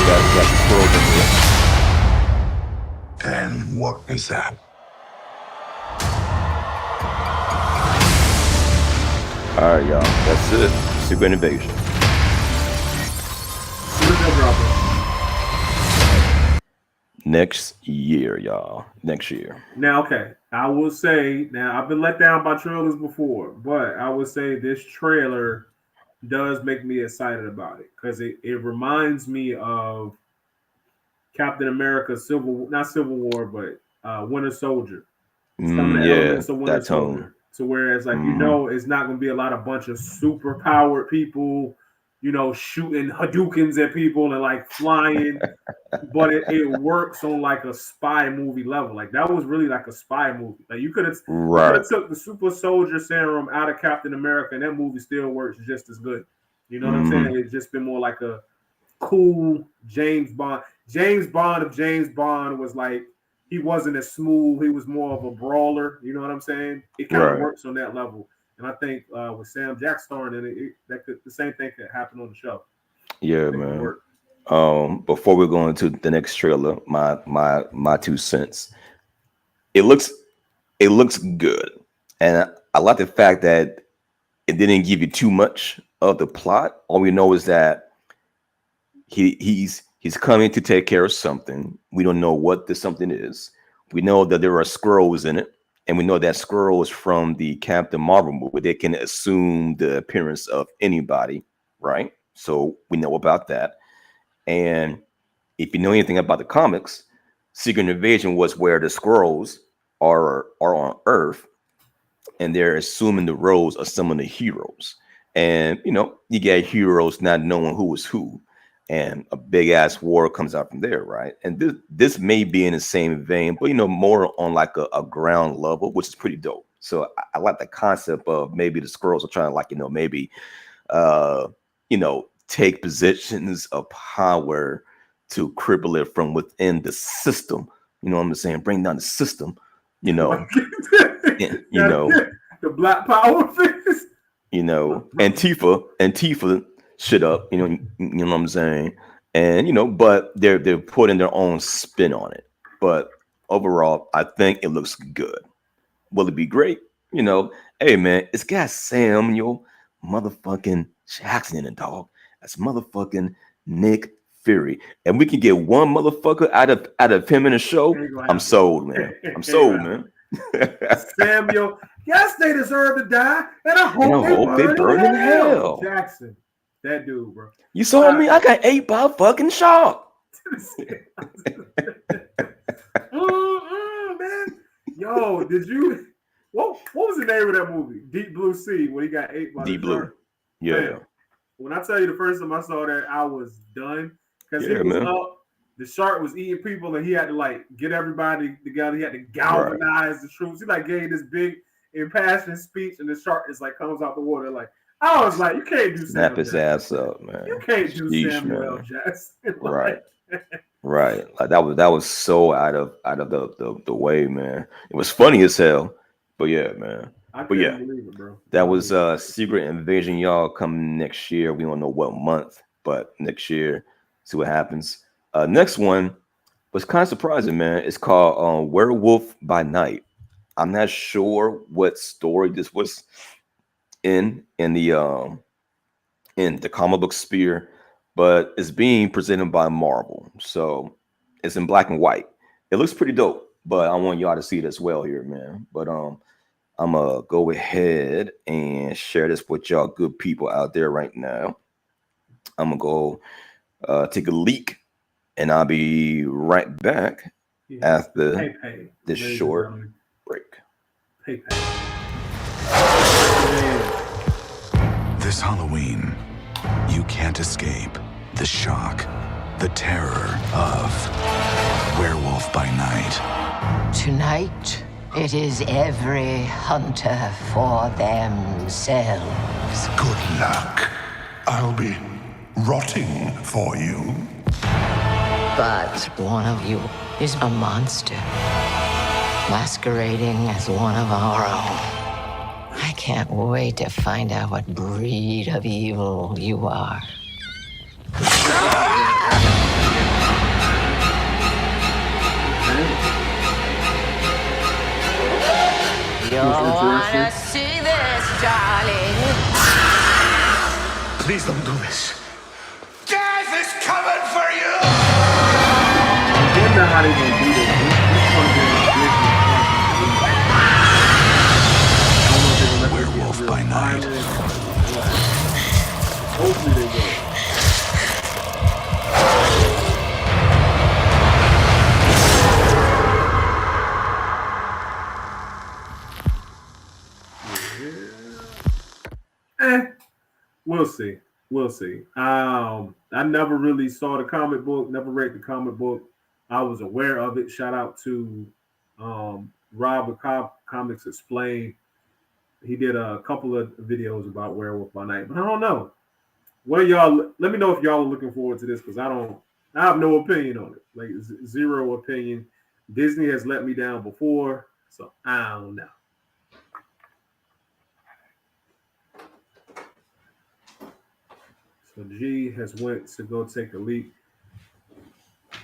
[SPEAKER 3] That's
[SPEAKER 7] And what is that?
[SPEAKER 3] all right, y'all. That's it. Secret Invasion.
[SPEAKER 2] When is that dropping?
[SPEAKER 3] Next year, y'all. Next year.
[SPEAKER 2] Now, okay. I will say, now I've been let down by trailers before, but I would say this trailer does make me excited about it because it reminds me of Captain America not Civil War, but Winter Soldier. Some of the elements of Winter
[SPEAKER 3] that tone.
[SPEAKER 2] Soldier. So whereas it's not going to be a lot of bunch of super powered people, shooting Hadoukens at people and like flying, but it works on like a spy movie level. Like that was really like a spy movie. Like you could have took the super soldier serum out of Captain America and that movie still works just as good. You know what I'm saying? It's just been more like a cool James Bond. James Bond was like he wasn't as smooth. He was more of a brawler. You know what I'm saying? It kind of
[SPEAKER 3] Right.
[SPEAKER 2] works on that level. And I think with Sam Jack starring in it, the same thing could happen on the show.
[SPEAKER 3] Yeah,
[SPEAKER 2] It could
[SPEAKER 3] man.
[SPEAKER 2] work.
[SPEAKER 3] Before we go into the next trailer, my 2 cents. It looks good, and I like the fact that it didn't give you too much of the plot. All we know is that he's coming to take care of something. We don't know what this something is. We know that there are squirrels in it, and we know that squirrel is from the Captain Marvel movie. They can assume the appearance of anybody, right? So we know about that. And if you know anything about the comics, Secret Invasion was where the squirrels are on Earth, and they're assuming the roles of some of the heroes. And you get heroes not knowing who is who, and a big ass war comes out from there, right? And this may be in the same vein, but more on like a ground level, which is pretty dope. So I like the concept of maybe the squirrels are trying to maybe take positions of power to cripple it from within the system. You know what I'm saying? Bring down the system.
[SPEAKER 2] The Black Power fix.
[SPEAKER 3] Antifa shit up. You know what I'm saying? And but they're putting their own spin on it. But overall, I think it looks good. Will it be great? Hey man, it's got Samuel motherfucking Jackson in it, dog. That's motherfucking Nick Fury, and we can get one motherfucker out of him in the show. I'm sold, man. I'm sold, man.
[SPEAKER 2] Samuel, yes, they deserve to die, and I hope they burn in hell. Jackson, that dude, bro.
[SPEAKER 3] You saw me? I got ate by a fucking shark.
[SPEAKER 2] Man. Yo, did you? What was the name of that movie? Deep Blue Sea, where he got ate by
[SPEAKER 3] Deep
[SPEAKER 2] the
[SPEAKER 3] Blue.
[SPEAKER 2] shark.
[SPEAKER 3] Yeah.
[SPEAKER 2] Man, when I tell you the first time I saw that, I was done because he was
[SPEAKER 3] man.
[SPEAKER 2] up. The shark was eating people, and he had to get everybody together. He had to galvanize the troops. He gave this big impassioned speech, and the shark is comes out the water. I was like, you can't do
[SPEAKER 3] snap
[SPEAKER 2] Samuel
[SPEAKER 3] his
[SPEAKER 2] Jackson.
[SPEAKER 3] ass up, man.
[SPEAKER 2] You can't do Samuel L.
[SPEAKER 3] Man.
[SPEAKER 2] Jackson.
[SPEAKER 3] Right. That was so out of the way, man. It was funny as hell, but yeah, man.
[SPEAKER 2] Believe it, bro.
[SPEAKER 3] That was Secret Invasion, y'all, coming next year. We don't know what month, but next year, see what happens. Next one was kind of surprising, man. It's called Werewolf by Night. I'm not sure what story this was in the comic book sphere, but it's being presented by Marvel, so it's in black and white. It looks pretty dope, but I want y'all to see it as well here, man. But I'm gonna go ahead and share this with y'all good people out there right now. I'm gonna go take a leak, and I'll be right back after this short break.
[SPEAKER 8] This Halloween, you can't escape the shock, the terror of Werewolf by Night.
[SPEAKER 9] Tonight, it is every hunter for themselves.
[SPEAKER 10] Good luck. I'll be rotting for you.
[SPEAKER 9] But one of you is a monster, masquerading as one of our own. I can't wait to find out what breed of evil you are. You wanna see this, darling?
[SPEAKER 10] Please don't do this. Death is coming for you!
[SPEAKER 2] I don't know how they gonna do this.
[SPEAKER 8] Werewolf by Night.
[SPEAKER 2] Hopefully they will. We'll see. I never really saw the comic book, never read the comic book. I was aware of it. Shout out to Rob with Comics Explained. He did a couple of videos about Werewolf by Night, but I don't know. What are y'all? Let me know if y'all are looking forward to this, because I have no opinion on it. Zero opinion. Disney has let me down before, so I don't know. So G has went to go take a leak.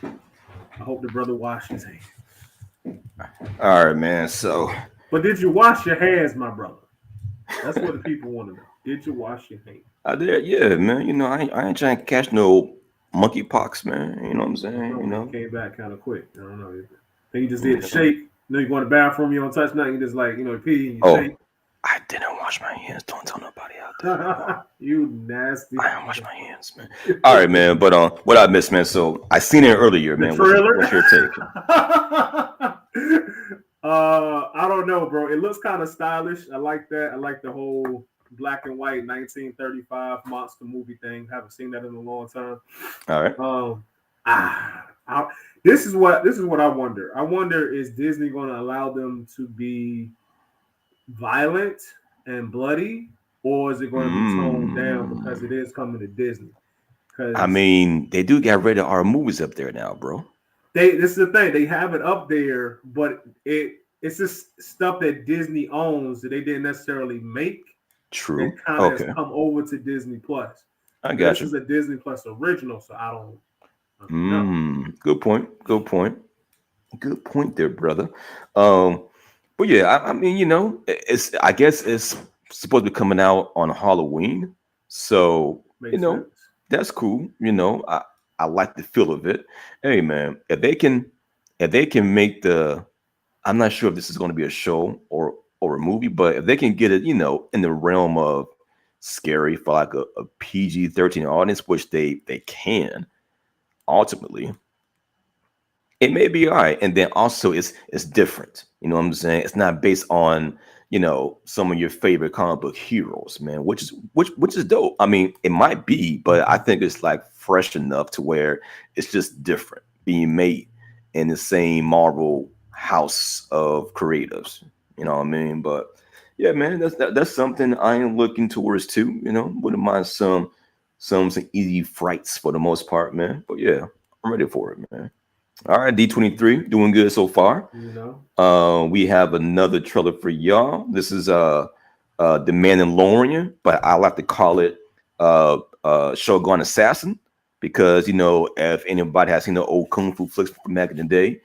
[SPEAKER 2] I hope the brother washed his hands.
[SPEAKER 3] All right, man. So,
[SPEAKER 2] but did you wash your hands, my brother? That's what the people want to know. Did you wash your hands?
[SPEAKER 3] I did, yeah, man. You know, I ain't trying to catch no monkeypox, man. You know what I'm saying? You know,
[SPEAKER 2] came back kind of quick. I don't know. I think you just did the shake. You know, you go to the bathroom, you don't touch nothing. You just like, you know, pee. You shake.
[SPEAKER 3] I didn't wash my hands. Don't tell nobody out there.
[SPEAKER 2] You nasty.
[SPEAKER 3] I didn't wash my hands, man. All right, man. But what I missed, man. So I seen it earlier, man. What's your take?
[SPEAKER 2] I don't know, bro. It looks kind of stylish. I like that. I like the whole black and white 1935 monster movie thing. Haven't seen that in a long time.
[SPEAKER 3] All
[SPEAKER 2] right. This is what I wonder. I wonder, is Disney going to allow them to be violent and bloody, or is it going to be toned down because it is coming to Disney?
[SPEAKER 3] I mean, they do get rid of our movies up there now, bro.
[SPEAKER 2] This is the thing. They have it up there, but it's just stuff that Disney owns that they didn't necessarily make.
[SPEAKER 3] True.
[SPEAKER 2] It kind of has come over to Disney Plus.
[SPEAKER 3] I got
[SPEAKER 2] you. This is a Disney Plus original, so I don't
[SPEAKER 3] know. Good point. Good point there, brother. But yeah, I mean, you know, I guess it's supposed to be coming out on Halloween, so you know, that's cool. You know, I like the feel of it. Hey, man, if they can make I'm not sure if this is going to be a show or a movie, but if they can get it, you know, in the realm of scary for like a PG-13 audience, which they can ultimately, it may be all right. And then also it's different. You know what I'm saying? It's not based on, you know, some of your favorite comic book heroes, man, which is dope. I mean, it might be, but I think it's like fresh enough to where it's just different being made in the same Marvel house of creatives. You know what I mean? But yeah, man, that's something I am looking towards too. You know, wouldn't mind some easy frights for the most part, man. But yeah, I'm ready for it, man. All right, D23 doing good so far.
[SPEAKER 2] You know,
[SPEAKER 3] we have another trailer for y'all. This is The Mandalorian, but I like to call it Shogun Assassin because, you know, if anybody has seen the old kung fu flicks from back in the day,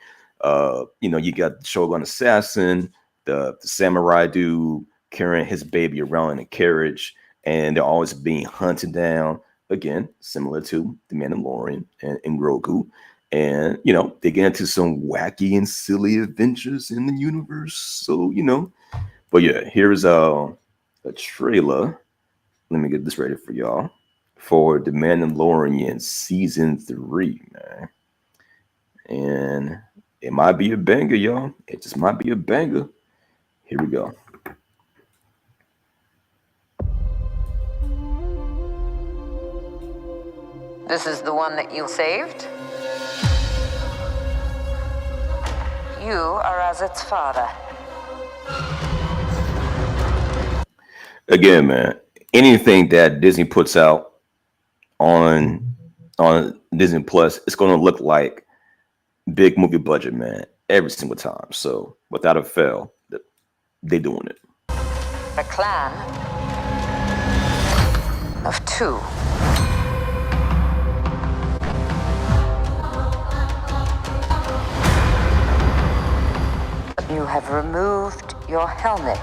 [SPEAKER 3] you know, you got Shogun Assassin, the samurai dude carrying his baby around in a carriage, and they're always being hunted down. Again, similar to The Mandalorian and Grogu. And, you know, they get into some wacky and silly adventures in the universe. So, you know, but yeah, here's a trailer. Let me get this ready for y'all for The Mandalorian season 3, man. And it might be a banger, y'all. It just might be a banger. Here we go.
[SPEAKER 6] This is the one that you saved? You are as its father.
[SPEAKER 3] Again, man, anything that Disney puts out on Disney Plus, it's going to look like big movie budget, man, every single time. So without a fail, they doing it.
[SPEAKER 6] A clan of 2. You have removed your helmet.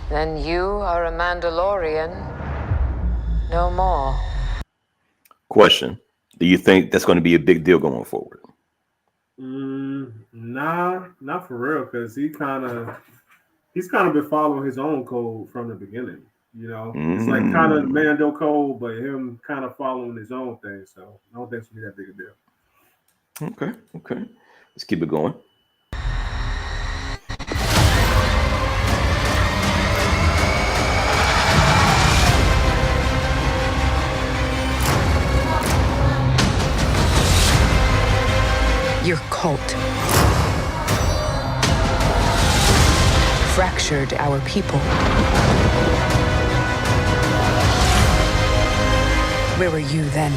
[SPEAKER 4] Then you are a Mandalorian no more.
[SPEAKER 3] Question: do you think that's going to be a big deal going forward?
[SPEAKER 2] Nah, not for real, because he's kind of been following his own code from the beginning. You know, it's like kind of Mando code, but him kind of following his own thing. So I don't think it's gonna be that big a deal.
[SPEAKER 3] Okay. Let's keep it going.
[SPEAKER 4] Your cult fractured our people. Where were you then?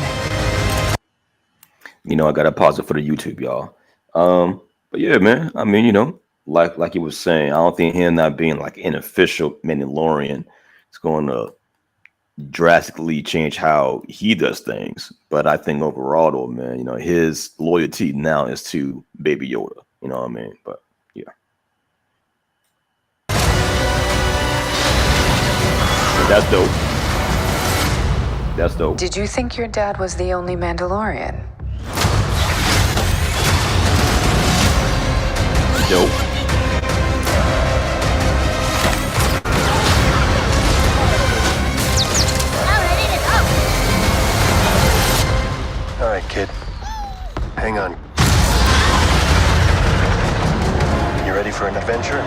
[SPEAKER 3] I got to pause it for the YouTube, y'all. But yeah, man. I mean, like you was saying, I don't think him not being like an official Mandalorian is going to drastically change how he does things. But I think overall, though, man, his loyalty now is to Baby Yoda. You know what I mean? But yeah, so that's dope. That's dope.
[SPEAKER 4] Did you think your dad was the only Mandalorian?
[SPEAKER 3] Dope.
[SPEAKER 11] All right, kid. Hang on. You ready for an adventure?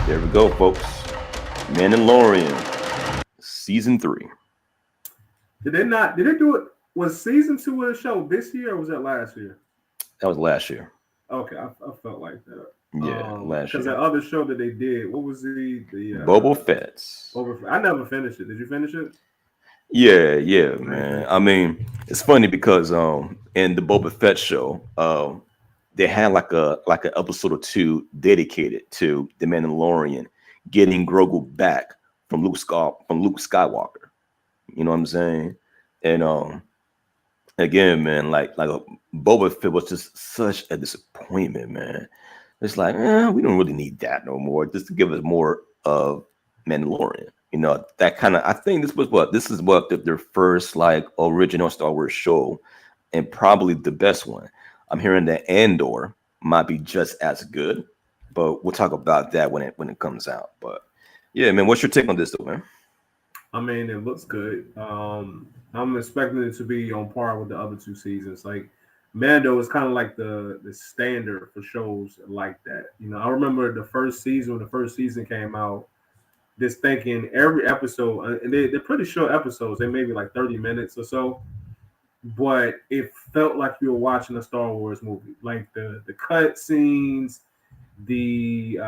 [SPEAKER 3] There we go, folks. Mandalorian, season 3.
[SPEAKER 2] Did they do it? Was season 2 of the show this year or was that last year?
[SPEAKER 3] That was last year.
[SPEAKER 2] Okay, I felt like that.
[SPEAKER 3] Yeah, last year.
[SPEAKER 2] Because that other show that they did, what was the
[SPEAKER 3] Boba Fett.
[SPEAKER 2] I never finished it. Did you finish it?
[SPEAKER 3] Yeah, man. I mean, it's funny because in the Boba Fett show, they had like an episode or 2 dedicated to the Mandalorian getting Grogu back from Luke Skywalker. You know what I'm saying? And again, man, like Boba Fett was just such a disappointment, man. It's like, we don't really need that no more. Just to give us more of Mandalorian. That kind of. I think this is what their first like original Star Wars show, and probably the best one. I'm hearing that Andor might be just as good, but we'll talk about that when it comes out. But yeah, man, what's your take on this, though, man?
[SPEAKER 2] I mean, it looks good. I'm expecting it to be on par with the other 2 seasons. Like Mando is kind of like the standard for shows like that. I remember the first season when the first season came out, just thinking every episode, and they're pretty short episodes. They may be like 30 minutes or so, but it felt like you were watching a Star Wars movie. Like the cut scenes, the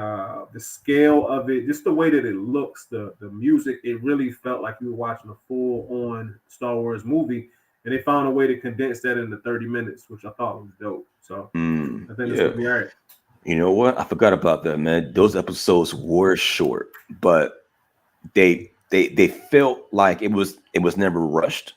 [SPEAKER 2] scale of it, just the way that it looks, the music, it really felt like you were watching a full-on Star Wars movie, and they found a way to condense that into 30 minutes, which I thought was dope. So I think it's gonna be all right.
[SPEAKER 3] You know what? I forgot about that, man. Those episodes were short, but they felt like it was never rushed,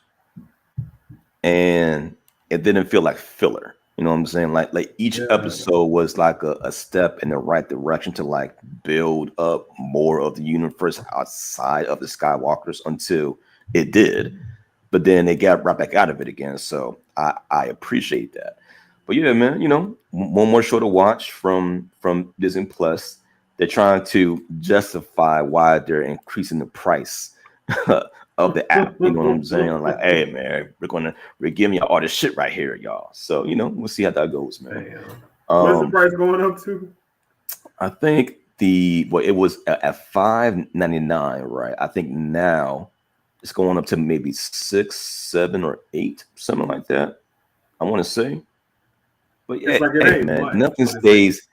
[SPEAKER 3] and it didn't feel like filler. You know what I'm saying? Like each episode was like a step in the right direction to like build up more of the universe outside of the Skywalkers until it did. But then they got right back out of it again. So I appreciate that. But yeah, man, one more show to watch from Disney Plus. They're trying to justify why they're increasing the price of the app. You know what I'm saying? I'm like, hey, man, we're giving y'all all this shit right here, y'all. So, we'll see how that goes, man.
[SPEAKER 2] What's the price going up to?
[SPEAKER 3] I think it was at $5.99, right? I think now it's going up to maybe 6, 7, or 8, something like that. I want to say. But yeah, man, nothing stays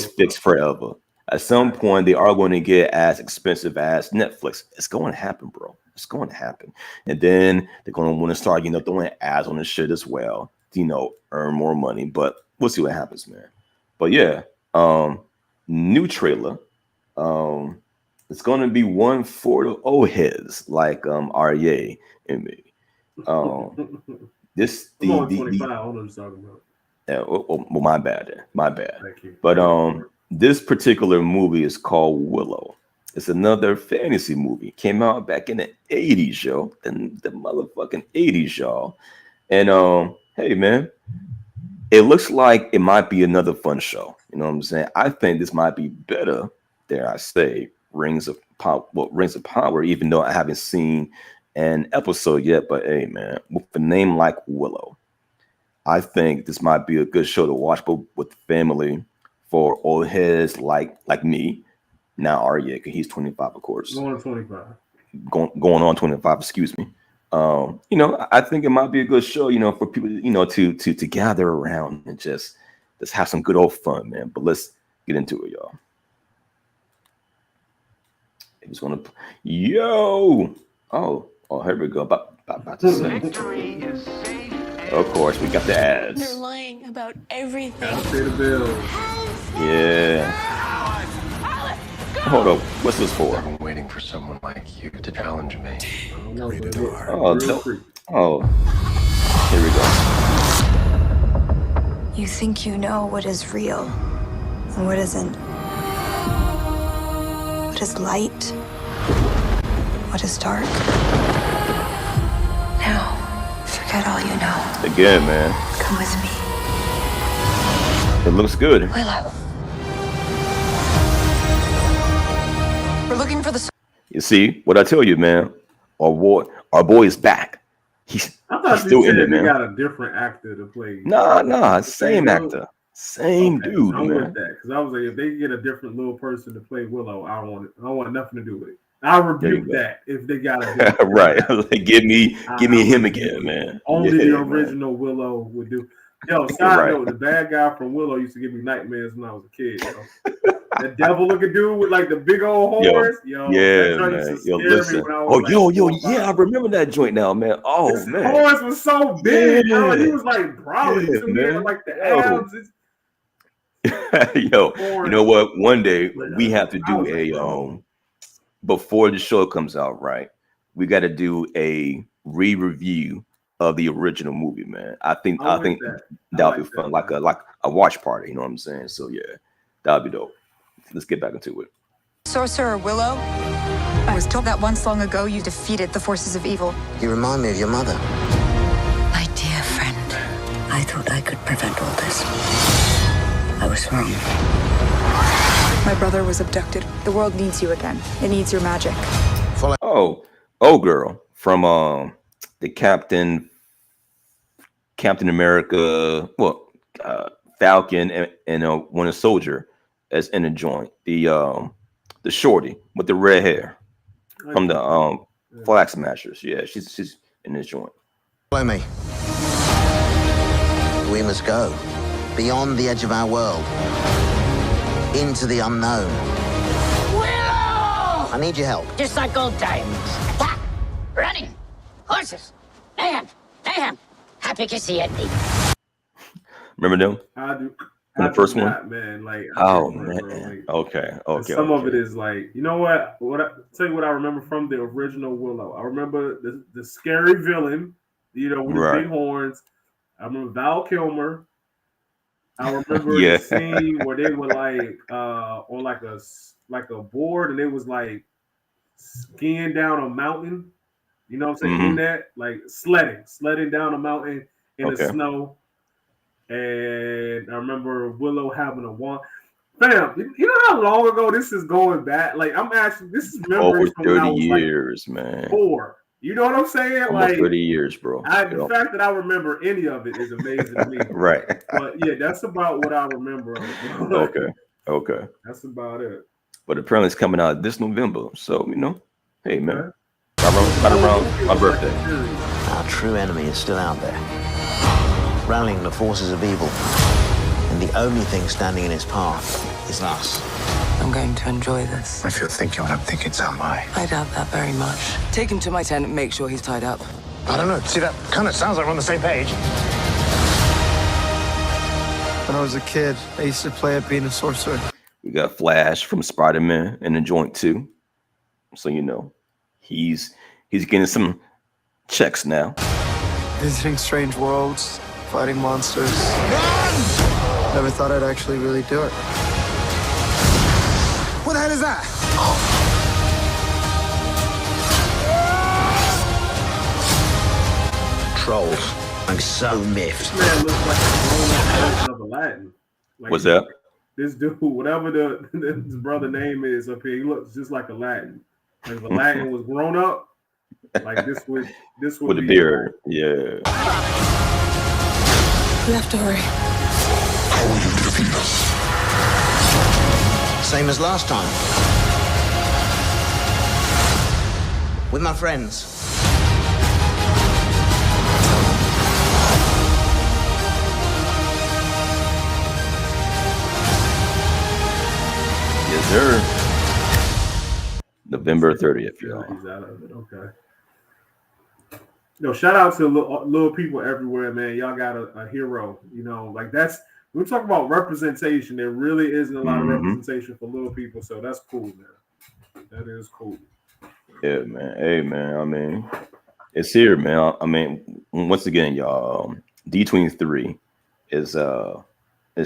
[SPEAKER 3] fixed forever. At some point, they are going to get as expensive as Netflix. It's going to happen, bro. It's going to happen. And then they're going to want to start, throwing ads on the shit as well to, earn more money. But we'll see what happens, man. But yeah, new trailer. It's going to be one for the old heads like Arya and me. This the 25. I don't know what you're talking about. Yeah, well, my bad. Thank you. But this particular movie is called Willow. It's another fantasy movie. Came out back in the 80s, yo. The motherfucking 80s, y'all. And hey, man, it looks like it might be another fun show. You know what I'm saying? I think this might be better, dare I say, Rings of Power, even though I haven't seen an episode yet. But hey, man, with a name like Willow, I think this might be a good show to watch, but with the family, for old heads like me. Now Arya, because he's 25, of course.
[SPEAKER 2] Going on 25.
[SPEAKER 3] Going on 25, excuse me. I think it might be a good show, for people, to gather around and just have some good old fun, man. But let's get into it, y'all. I just want to, oh, Oh, here we go. About to say. Of course, we got the ads.
[SPEAKER 12] They're lying about everything.
[SPEAKER 2] Pay the bills.
[SPEAKER 3] Yeah. Hold up. What's this for?
[SPEAKER 11] I've been waiting for someone like you to challenge me.
[SPEAKER 3] Oh, no. Oh. Here we go.
[SPEAKER 13] You think you know what is real and what isn't. What is light? What is dark? Now, forget all you know.
[SPEAKER 3] Again, man.
[SPEAKER 13] Come with me.
[SPEAKER 3] It looks good.
[SPEAKER 13] Willow.
[SPEAKER 4] We're looking for the.
[SPEAKER 3] You see what I tell you, man? Our boy is back. He's still in it,
[SPEAKER 2] They
[SPEAKER 3] man.
[SPEAKER 2] got a different actor to play.
[SPEAKER 3] Nah, same actor, same dude,
[SPEAKER 2] I'm
[SPEAKER 3] man.
[SPEAKER 2] with that because I was like, if they get a different little person to play Willow, I don't want nothing to do with it. I rebuke that if they got a
[SPEAKER 3] Right, like, give me him again, man.
[SPEAKER 2] Only
[SPEAKER 3] Yeah,
[SPEAKER 2] the
[SPEAKER 3] man.
[SPEAKER 2] original Willow would do. Yo, side
[SPEAKER 3] Right.
[SPEAKER 2] note, the bad guy from Willow used to give me nightmares when I was a kid. Yo. That devil looking dude with like the big old horns. Yo,
[SPEAKER 3] Yeah,
[SPEAKER 2] that joint
[SPEAKER 3] man.
[SPEAKER 2] used to
[SPEAKER 3] Yo,
[SPEAKER 2] scare me
[SPEAKER 3] listen.
[SPEAKER 2] when I was
[SPEAKER 3] Oh,
[SPEAKER 2] like
[SPEAKER 3] yo,
[SPEAKER 2] 4 or 5.
[SPEAKER 3] yeah, I remember that joint now, man. Oh,
[SPEAKER 2] His
[SPEAKER 3] man.
[SPEAKER 2] horns was so big. Yo,
[SPEAKER 3] Yeah.
[SPEAKER 2] he was like brownie
[SPEAKER 3] Yeah,
[SPEAKER 2] to me,
[SPEAKER 3] man.
[SPEAKER 2] like the
[SPEAKER 3] Yo.
[SPEAKER 2] abs.
[SPEAKER 3] Yo, you know what? One day we have to do a before the show comes out, right? We got to do a re-review of the original movie, man. I think that'll be fun, like a watch party. You know what I'm saying? So yeah, that'll be dope. Let's get back into it.
[SPEAKER 14] Sorcerer Willow, I was told that once long ago you defeated the forces of evil.
[SPEAKER 9] You remind me of your mother.
[SPEAKER 6] My dear friend, I thought I could prevent all this. I was wrong.
[SPEAKER 14] My brother was abducted. The world needs you again. It needs your magic.
[SPEAKER 3] Oh, girl from the Captain America, Falcon and Winter Soldier as in the joint. The shorty with the red hair from the Flag Smashers. Yeah, she's in this joint.
[SPEAKER 9] Follow me. We must go beyond the edge of our world, into the unknown.
[SPEAKER 15] Willow!
[SPEAKER 9] I need your help.
[SPEAKER 15] Just like old times. Attack! Running! Horses! Mayhem! Mayhem! Happy to see it.
[SPEAKER 3] Remember them?
[SPEAKER 2] I do.
[SPEAKER 3] From the first one?
[SPEAKER 2] Man. Like,
[SPEAKER 3] Oh
[SPEAKER 2] I remember,
[SPEAKER 3] man.
[SPEAKER 2] like,
[SPEAKER 3] Okay.
[SPEAKER 2] Some of it is like, you know what? Tell you what I remember from the original Willow. I remember the scary villain, with the big horns. I remember Val Kilmer. I remember
[SPEAKER 3] Yeah.
[SPEAKER 2] the scene where they were like on like a board and it was like skiing down a mountain. You know what I'm saying? In that, like sledding down a mountain in the snow. And I remember Willow having a wand. Fam, you know how long ago this is going back? Like this is memories
[SPEAKER 3] Over
[SPEAKER 2] from when I
[SPEAKER 3] 30
[SPEAKER 2] was
[SPEAKER 3] years, man.
[SPEAKER 2] like 4. You know what I'm saying?
[SPEAKER 3] Almost
[SPEAKER 2] like
[SPEAKER 3] 30 years, bro.
[SPEAKER 2] the fact that I remember any of it is amazing to me.
[SPEAKER 3] Right.
[SPEAKER 2] But yeah, that's about what I remember of it.
[SPEAKER 3] Okay.
[SPEAKER 2] That's about it.
[SPEAKER 3] But apparently it's coming out this November. So, hey, man. Right around my birthday.
[SPEAKER 9] Our true enemy is still out there, rallying the forces of evil. And the only thing standing in his path is us.
[SPEAKER 5] I'm going to enjoy this.
[SPEAKER 8] If you're thinking what I'm thinking, so am I.
[SPEAKER 5] I doubt that very much. Take him to my tent and make sure he's tied up.
[SPEAKER 8] I don't know. See, that kind of sounds like we're on the same page.
[SPEAKER 16] When I was a kid, I used to play at being a sorcerer.
[SPEAKER 3] We got Flash from Spider-Man in the joint too. So he's getting some checks now.
[SPEAKER 16] Visiting strange worlds, fighting monsters. Never thought I'd actually really do it.
[SPEAKER 8] What the hell is that?
[SPEAKER 9] Trolls. I'm so miffed.
[SPEAKER 2] This man looks like a grown-up version of Aladdin. Like,
[SPEAKER 3] What's that?
[SPEAKER 2] This dude, whatever his brother name is up here, he looks just like Aladdin. Like if Aladdin was grown up, like this would
[SPEAKER 3] With the
[SPEAKER 2] be
[SPEAKER 3] beard. Yeah.
[SPEAKER 14] We have to hurry.
[SPEAKER 8] How will you defeat us?
[SPEAKER 9] Same as last time. With my friends.
[SPEAKER 3] Yes, sir. November 30th, y'all.
[SPEAKER 2] He's out of it. Okay. Yo, shout out to little people everywhere, man. Y'all got a hero. You know, like that's we talk about representation. There really isn't a lot of representation for little people, so that's cool, man. That is cool.
[SPEAKER 3] Yeah, man. Hey, man. I mean, it's here, man. I mean, once again, y'all, D23 is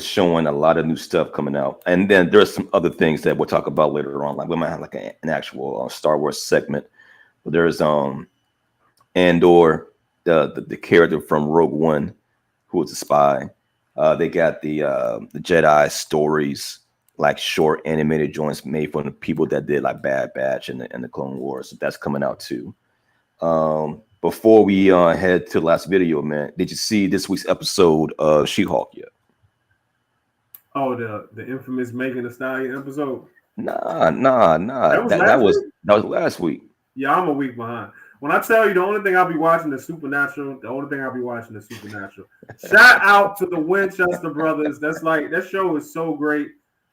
[SPEAKER 3] showing a lot of new stuff coming out, and then there's some other things that we'll talk about later on. Like we might have like an actual Star Wars segment, but there's Andor, the character from Rogue One, who was a spy. They got the Jedi stories, like short animated joints made from the people that did like Bad Batch and the Clone Wars. So that's coming out too. Before we head to the last video, man, did you see this week's episode of She-Hulk yet?
[SPEAKER 2] Oh, the infamous Megan Thee Stallion episode.
[SPEAKER 3] Nah. That was last week.
[SPEAKER 2] Yeah, I'm a week behind. When I tell you the only thing I'll be watching is Supernatural, Shout out to the Winchester brothers. That's like that show is so great.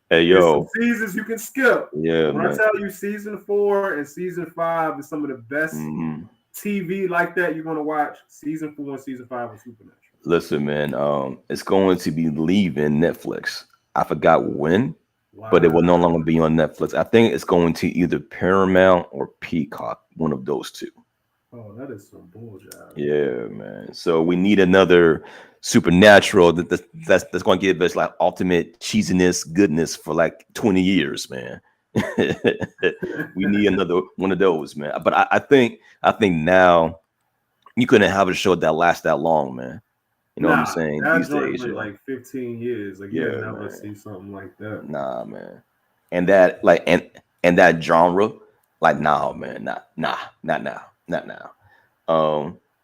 [SPEAKER 3] Hey yo,
[SPEAKER 2] some seasons you can skip.
[SPEAKER 3] Yeah,
[SPEAKER 2] when
[SPEAKER 3] man.
[SPEAKER 2] I tell you season 4 and season 5 is some of the best TV like that you're gonna watch. Season 4 and season 5 of Supernatural.
[SPEAKER 3] Listen, man, it's going to be leaving Netflix. I forgot when, but it will no longer be on Netflix. I think it's going to either Paramount or Peacock, one of those two.
[SPEAKER 2] Oh, that is some bullshit.
[SPEAKER 3] Yeah, man. So we need another Supernatural that's going to give us like ultimate cheesiness, goodness for like 20 years, man. We need another one of those, man. But I think now you couldn't have a show that lasts that long, man. You know what I'm saying? These days,
[SPEAKER 2] like 15 years. Like you never see something like that.
[SPEAKER 3] Nah, man. And that like and that genre, like nah, man, not now.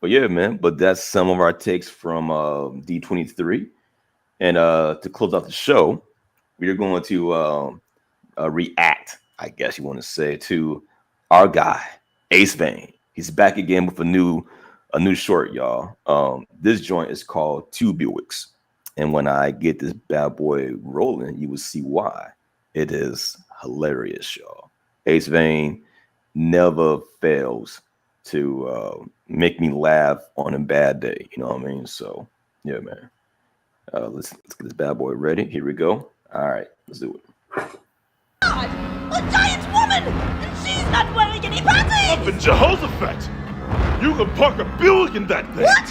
[SPEAKER 3] But yeah, man. But that's some of our takes from D23. And to close out the show, we're going to react, I guess you want to say, to our guy Ace Vane. He's back again with a new short, y'all. This joint is called Two Buicks, and when I get this bad boy rolling, you will see why. It is hilarious, y'all. Ace Vane never fails to make me laugh on a bad day. You know what I mean? So yeah, man. Let's get this bad boy ready. Here we go. All right, let's do it.
[SPEAKER 17] God, a giant woman, and she's not wearing any panties.
[SPEAKER 18] Up in Jehoshaphat, you can park a Buick in that thing.
[SPEAKER 17] What?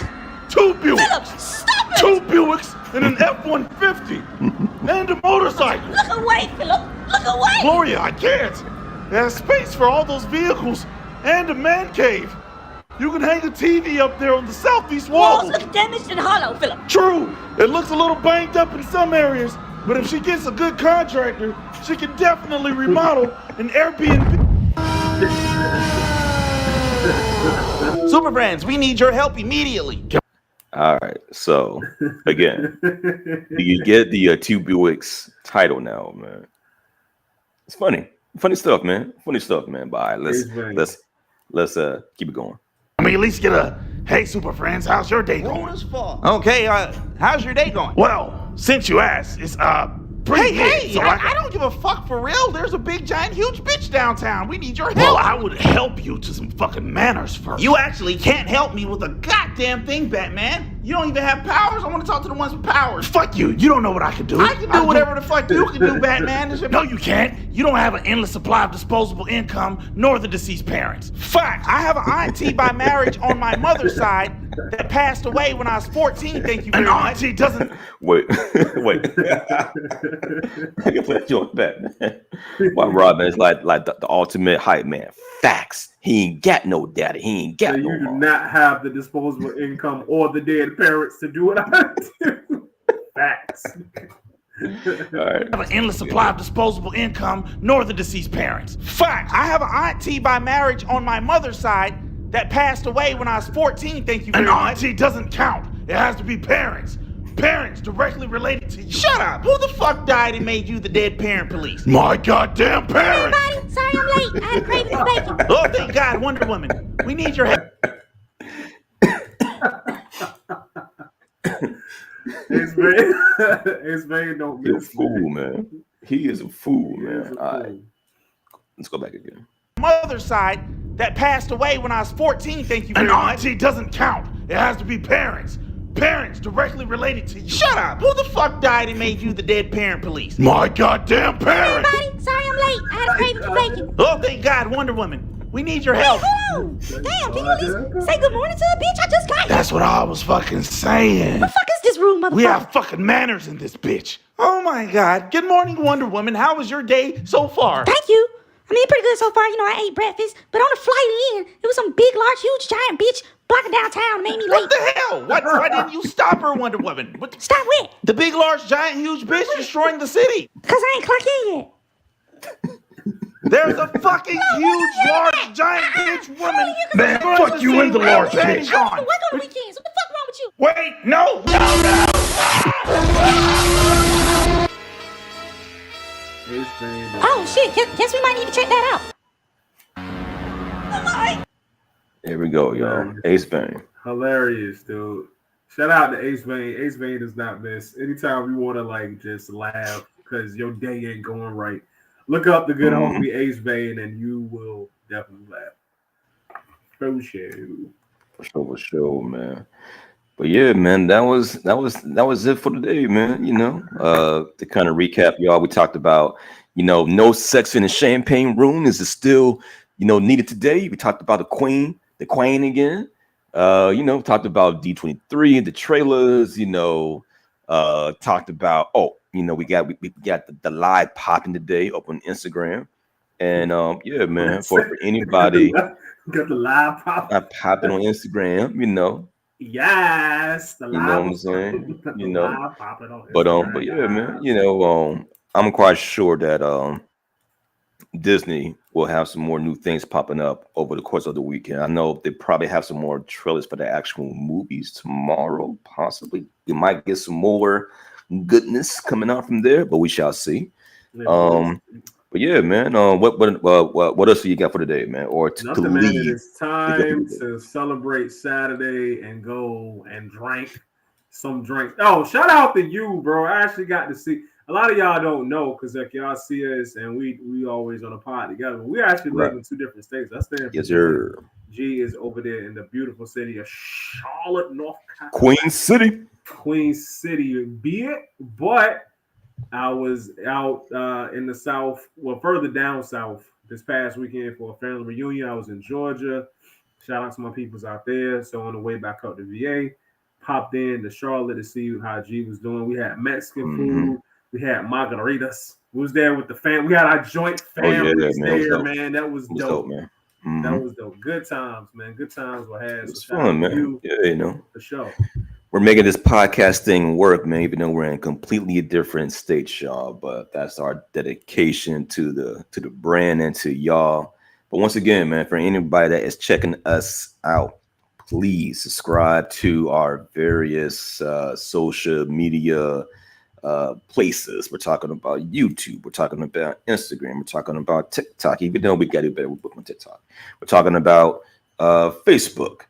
[SPEAKER 18] 2 Buicks.
[SPEAKER 17] Philip, stop it!
[SPEAKER 18] 2 Buicks and an F-150 and a motorcycle.
[SPEAKER 17] Look away, Philip. Look away.
[SPEAKER 18] Gloria, I can't. There's space for all those vehicles and a man cave. You can hang a TV up there on the southeast wall.
[SPEAKER 17] Walls look damaged and hollow, Philip.
[SPEAKER 18] True. It looks a little banged up in some areas, but if she gets a good contractor, she can definitely remodel an Airbnb.
[SPEAKER 19] Super Friends, we need your help immediately.
[SPEAKER 3] All right. So again, you get the Two Buicks title now, man. It's funny stuff, man. But all right, let's keep it going.
[SPEAKER 18] I mean, at least get a hey, Super Friends, how's your day going?
[SPEAKER 19] Okay, how's your day going?
[SPEAKER 18] Well, since you asked, it's pretty
[SPEAKER 19] Hey,
[SPEAKER 18] so
[SPEAKER 19] I don't give a fuck for real. There's a big, giant, huge bitch downtown. We need your help.
[SPEAKER 18] Well, I would help you to some fucking manners first.
[SPEAKER 19] You actually can't help me with a goddamn thing, Batman. You don't even have powers. I want to talk to the ones with powers.
[SPEAKER 18] Fuck you. You don't know what I can do.
[SPEAKER 19] I can do whatever the fuck you can do, Batman.
[SPEAKER 18] No, you can't. You don't have an endless supply of disposable income, nor the deceased parents.
[SPEAKER 19] Fact. I have an auntie by marriage on my mother's side that passed away when I was 14. Thank you very much.
[SPEAKER 18] An auntie doesn't...
[SPEAKER 3] Wait. I can put you on back, man. Why Robin is like the ultimate hype man. Facts. He ain't got no daddy. He ain't got no
[SPEAKER 2] You do
[SPEAKER 3] mom.
[SPEAKER 2] not have the disposable income or the dead parents to do what I do. Facts.
[SPEAKER 3] All right.
[SPEAKER 18] Have an endless supply of disposable income, nor the deceased parents.
[SPEAKER 19] Fact. I have an auntie by marriage on my mother's side that passed away when I was 14. Thank you very
[SPEAKER 18] An
[SPEAKER 19] much.
[SPEAKER 18] auntie doesn't count. It has to be parents. Parents directly related to you.
[SPEAKER 19] Shut up. Who the fuck died and made you the dead parent police?
[SPEAKER 18] My goddamn parents.
[SPEAKER 17] Everybody, sorry I'm late. I had cravings bacon.
[SPEAKER 19] Oh, thank God, Wonder Woman. We need your help.
[SPEAKER 2] It's very don't
[SPEAKER 3] He's a
[SPEAKER 2] miss.
[SPEAKER 3] fool, man. He is a fool, man. All right. Let's go back again.
[SPEAKER 19] Mother's side that passed away when I was 14. Thank you very
[SPEAKER 18] An
[SPEAKER 19] much.
[SPEAKER 18] auntie doesn't count. It has to be parents. Parents directly related to you.
[SPEAKER 19] Shut up. Who the fuck died and made you the dead parent police?
[SPEAKER 18] My goddamn parents.
[SPEAKER 17] Everybody, sorry I'm late. I had a craving for bacon.
[SPEAKER 19] Oh, thank God, Wonder Woman. We need your help.
[SPEAKER 17] Hold on. Damn, can you at least say good morning to a bitch? I just got here.
[SPEAKER 18] That's what I was fucking saying.
[SPEAKER 17] What the fuck is this room, motherfucker?
[SPEAKER 18] We have fucking manners in this bitch.
[SPEAKER 19] Oh my God. Good morning, Wonder Woman. How was your day so far?
[SPEAKER 17] Thank you. I mean, pretty good so far. You know, I ate breakfast, but on the flight in, it was some big, large, huge, giant bitch blocking downtown, made me late.
[SPEAKER 19] What the hell? Why didn't you stop her, Wonder Woman?
[SPEAKER 17] Stop with?
[SPEAKER 19] The big, large, giant, huge bitch destroying the city.
[SPEAKER 17] Because I ain't clocked in yet.
[SPEAKER 19] There's a fucking huge, large, giant bitch woman.
[SPEAKER 18] Man, fuck you in the large bitch.
[SPEAKER 17] I work on the weekends. What the fuck wrong with you?
[SPEAKER 18] Wait, no.
[SPEAKER 17] Oh, shit. Guess we might need to check that out.
[SPEAKER 3] There we go, y'all. Ace Bane.
[SPEAKER 2] Hilarious, dude. Shout out to Ace Bane. Ace Bane does not miss. Anytime you want to like just laugh because your day ain't going right, look up the good homie Ace Bane and you will definitely laugh. For
[SPEAKER 3] sure, man. But yeah, man, that was it for today, man. You know, to kind of recap, y'all, we talked about, you know, no sex in the champagne room. Is it still, you know, needed today? We talked about the Queen again. You know, talked about D23, the trailers, you know, talked about, you know, we got the live popping today up on Instagram. And yeah, man, for anybody
[SPEAKER 2] got the live
[SPEAKER 3] popping on Instagram, you know.
[SPEAKER 2] Yes, the
[SPEAKER 3] you
[SPEAKER 2] live,
[SPEAKER 3] know what I'm saying? You know,
[SPEAKER 2] live popping on
[SPEAKER 3] but yeah, man, you know, I'm quite sure that Disney will have some more new things popping up over the course of the weekend. I know they probably have some more trailers for the actual movies tomorrow, possibly. We might get some more goodness coming out from there, but we shall see. But yeah, man, what else do you got for today, man? Or
[SPEAKER 2] nothing, man. It's time to celebrate Saturday and go and drink some drink. Oh, shout out to you, bro. I actually got to see. A lot of y'all don't know because like y'all see us and we always on a pod together. We actually live in two different states. I stay in
[SPEAKER 3] yes, sir.
[SPEAKER 2] G is over there in the beautiful city of Charlotte, North Carolina.
[SPEAKER 3] Queen
[SPEAKER 2] City, be it, but I was out in the South, well, further down South this past weekend for a family reunion. I was in Georgia. Shout out to my peoples out there. So on the way back up to VA, popped in to Charlotte to see how G was doing. We had Mexican food. We had margaritas. We was there with the family. We had our joint families there, man. That was dope,
[SPEAKER 3] man.
[SPEAKER 2] That was dope. Good times, man. Good times were had.
[SPEAKER 3] It's fun, man. Yeah, you know.
[SPEAKER 2] For sure.
[SPEAKER 3] We're making this podcast thing work, man, even though we're in completely different states, y'all. But that's our dedication to the brand and to y'all. But once again, man, for anybody that is checking us out, please subscribe to our various social media places. We're talking about YouTube. We're talking about Instagram. We're talking about TikTok, even though we got it better with on TikTok. We're talking about Facebook.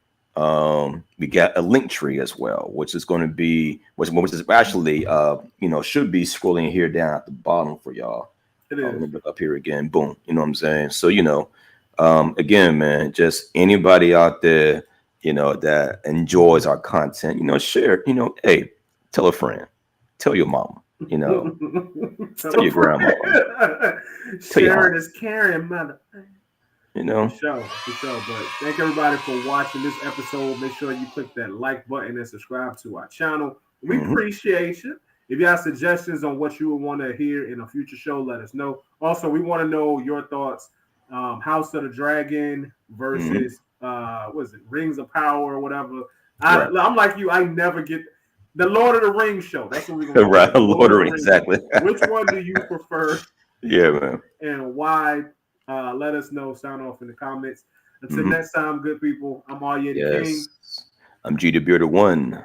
[SPEAKER 3] We got a link tree as well, which is going to be which is actually you know, should be scrolling here down at the bottom for y'all.
[SPEAKER 2] It is.
[SPEAKER 3] Let me look up here again. Boom. You know what I'm saying? So, you know, again, man, just anybody out there, you know, that enjoys our content, you know, share, you know, hey, tell a friend, tell your mama, you know, tell your grandma.
[SPEAKER 2] Sharing is caring, mother.
[SPEAKER 3] You know,
[SPEAKER 2] for sure. But thank everybody for watching this episode. Make sure you click that like button and subscribe to our channel. We appreciate you. If you have suggestions on what you would want to hear in a future show, let us know. Also, we want to know your thoughts. House of the Dragon versus what is it, Rings of Power or whatever. I'm like you. I never get the Lord of the Rings show. That's what we're going to
[SPEAKER 3] right. Lord of the Rings, exactly.
[SPEAKER 2] Which one do you prefer?
[SPEAKER 3] Yeah, man.
[SPEAKER 2] And why? Let us know. Sound off in the comments. Until next time, good people. I'm Aryeti King.
[SPEAKER 3] I'm G the Bearded One.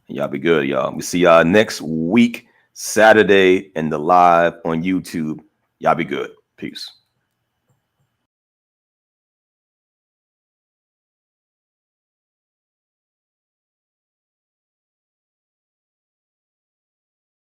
[SPEAKER 3] Y'all be good, y'all. We see y'all next week, Saturday, in the live on YouTube. Y'all be good. Peace.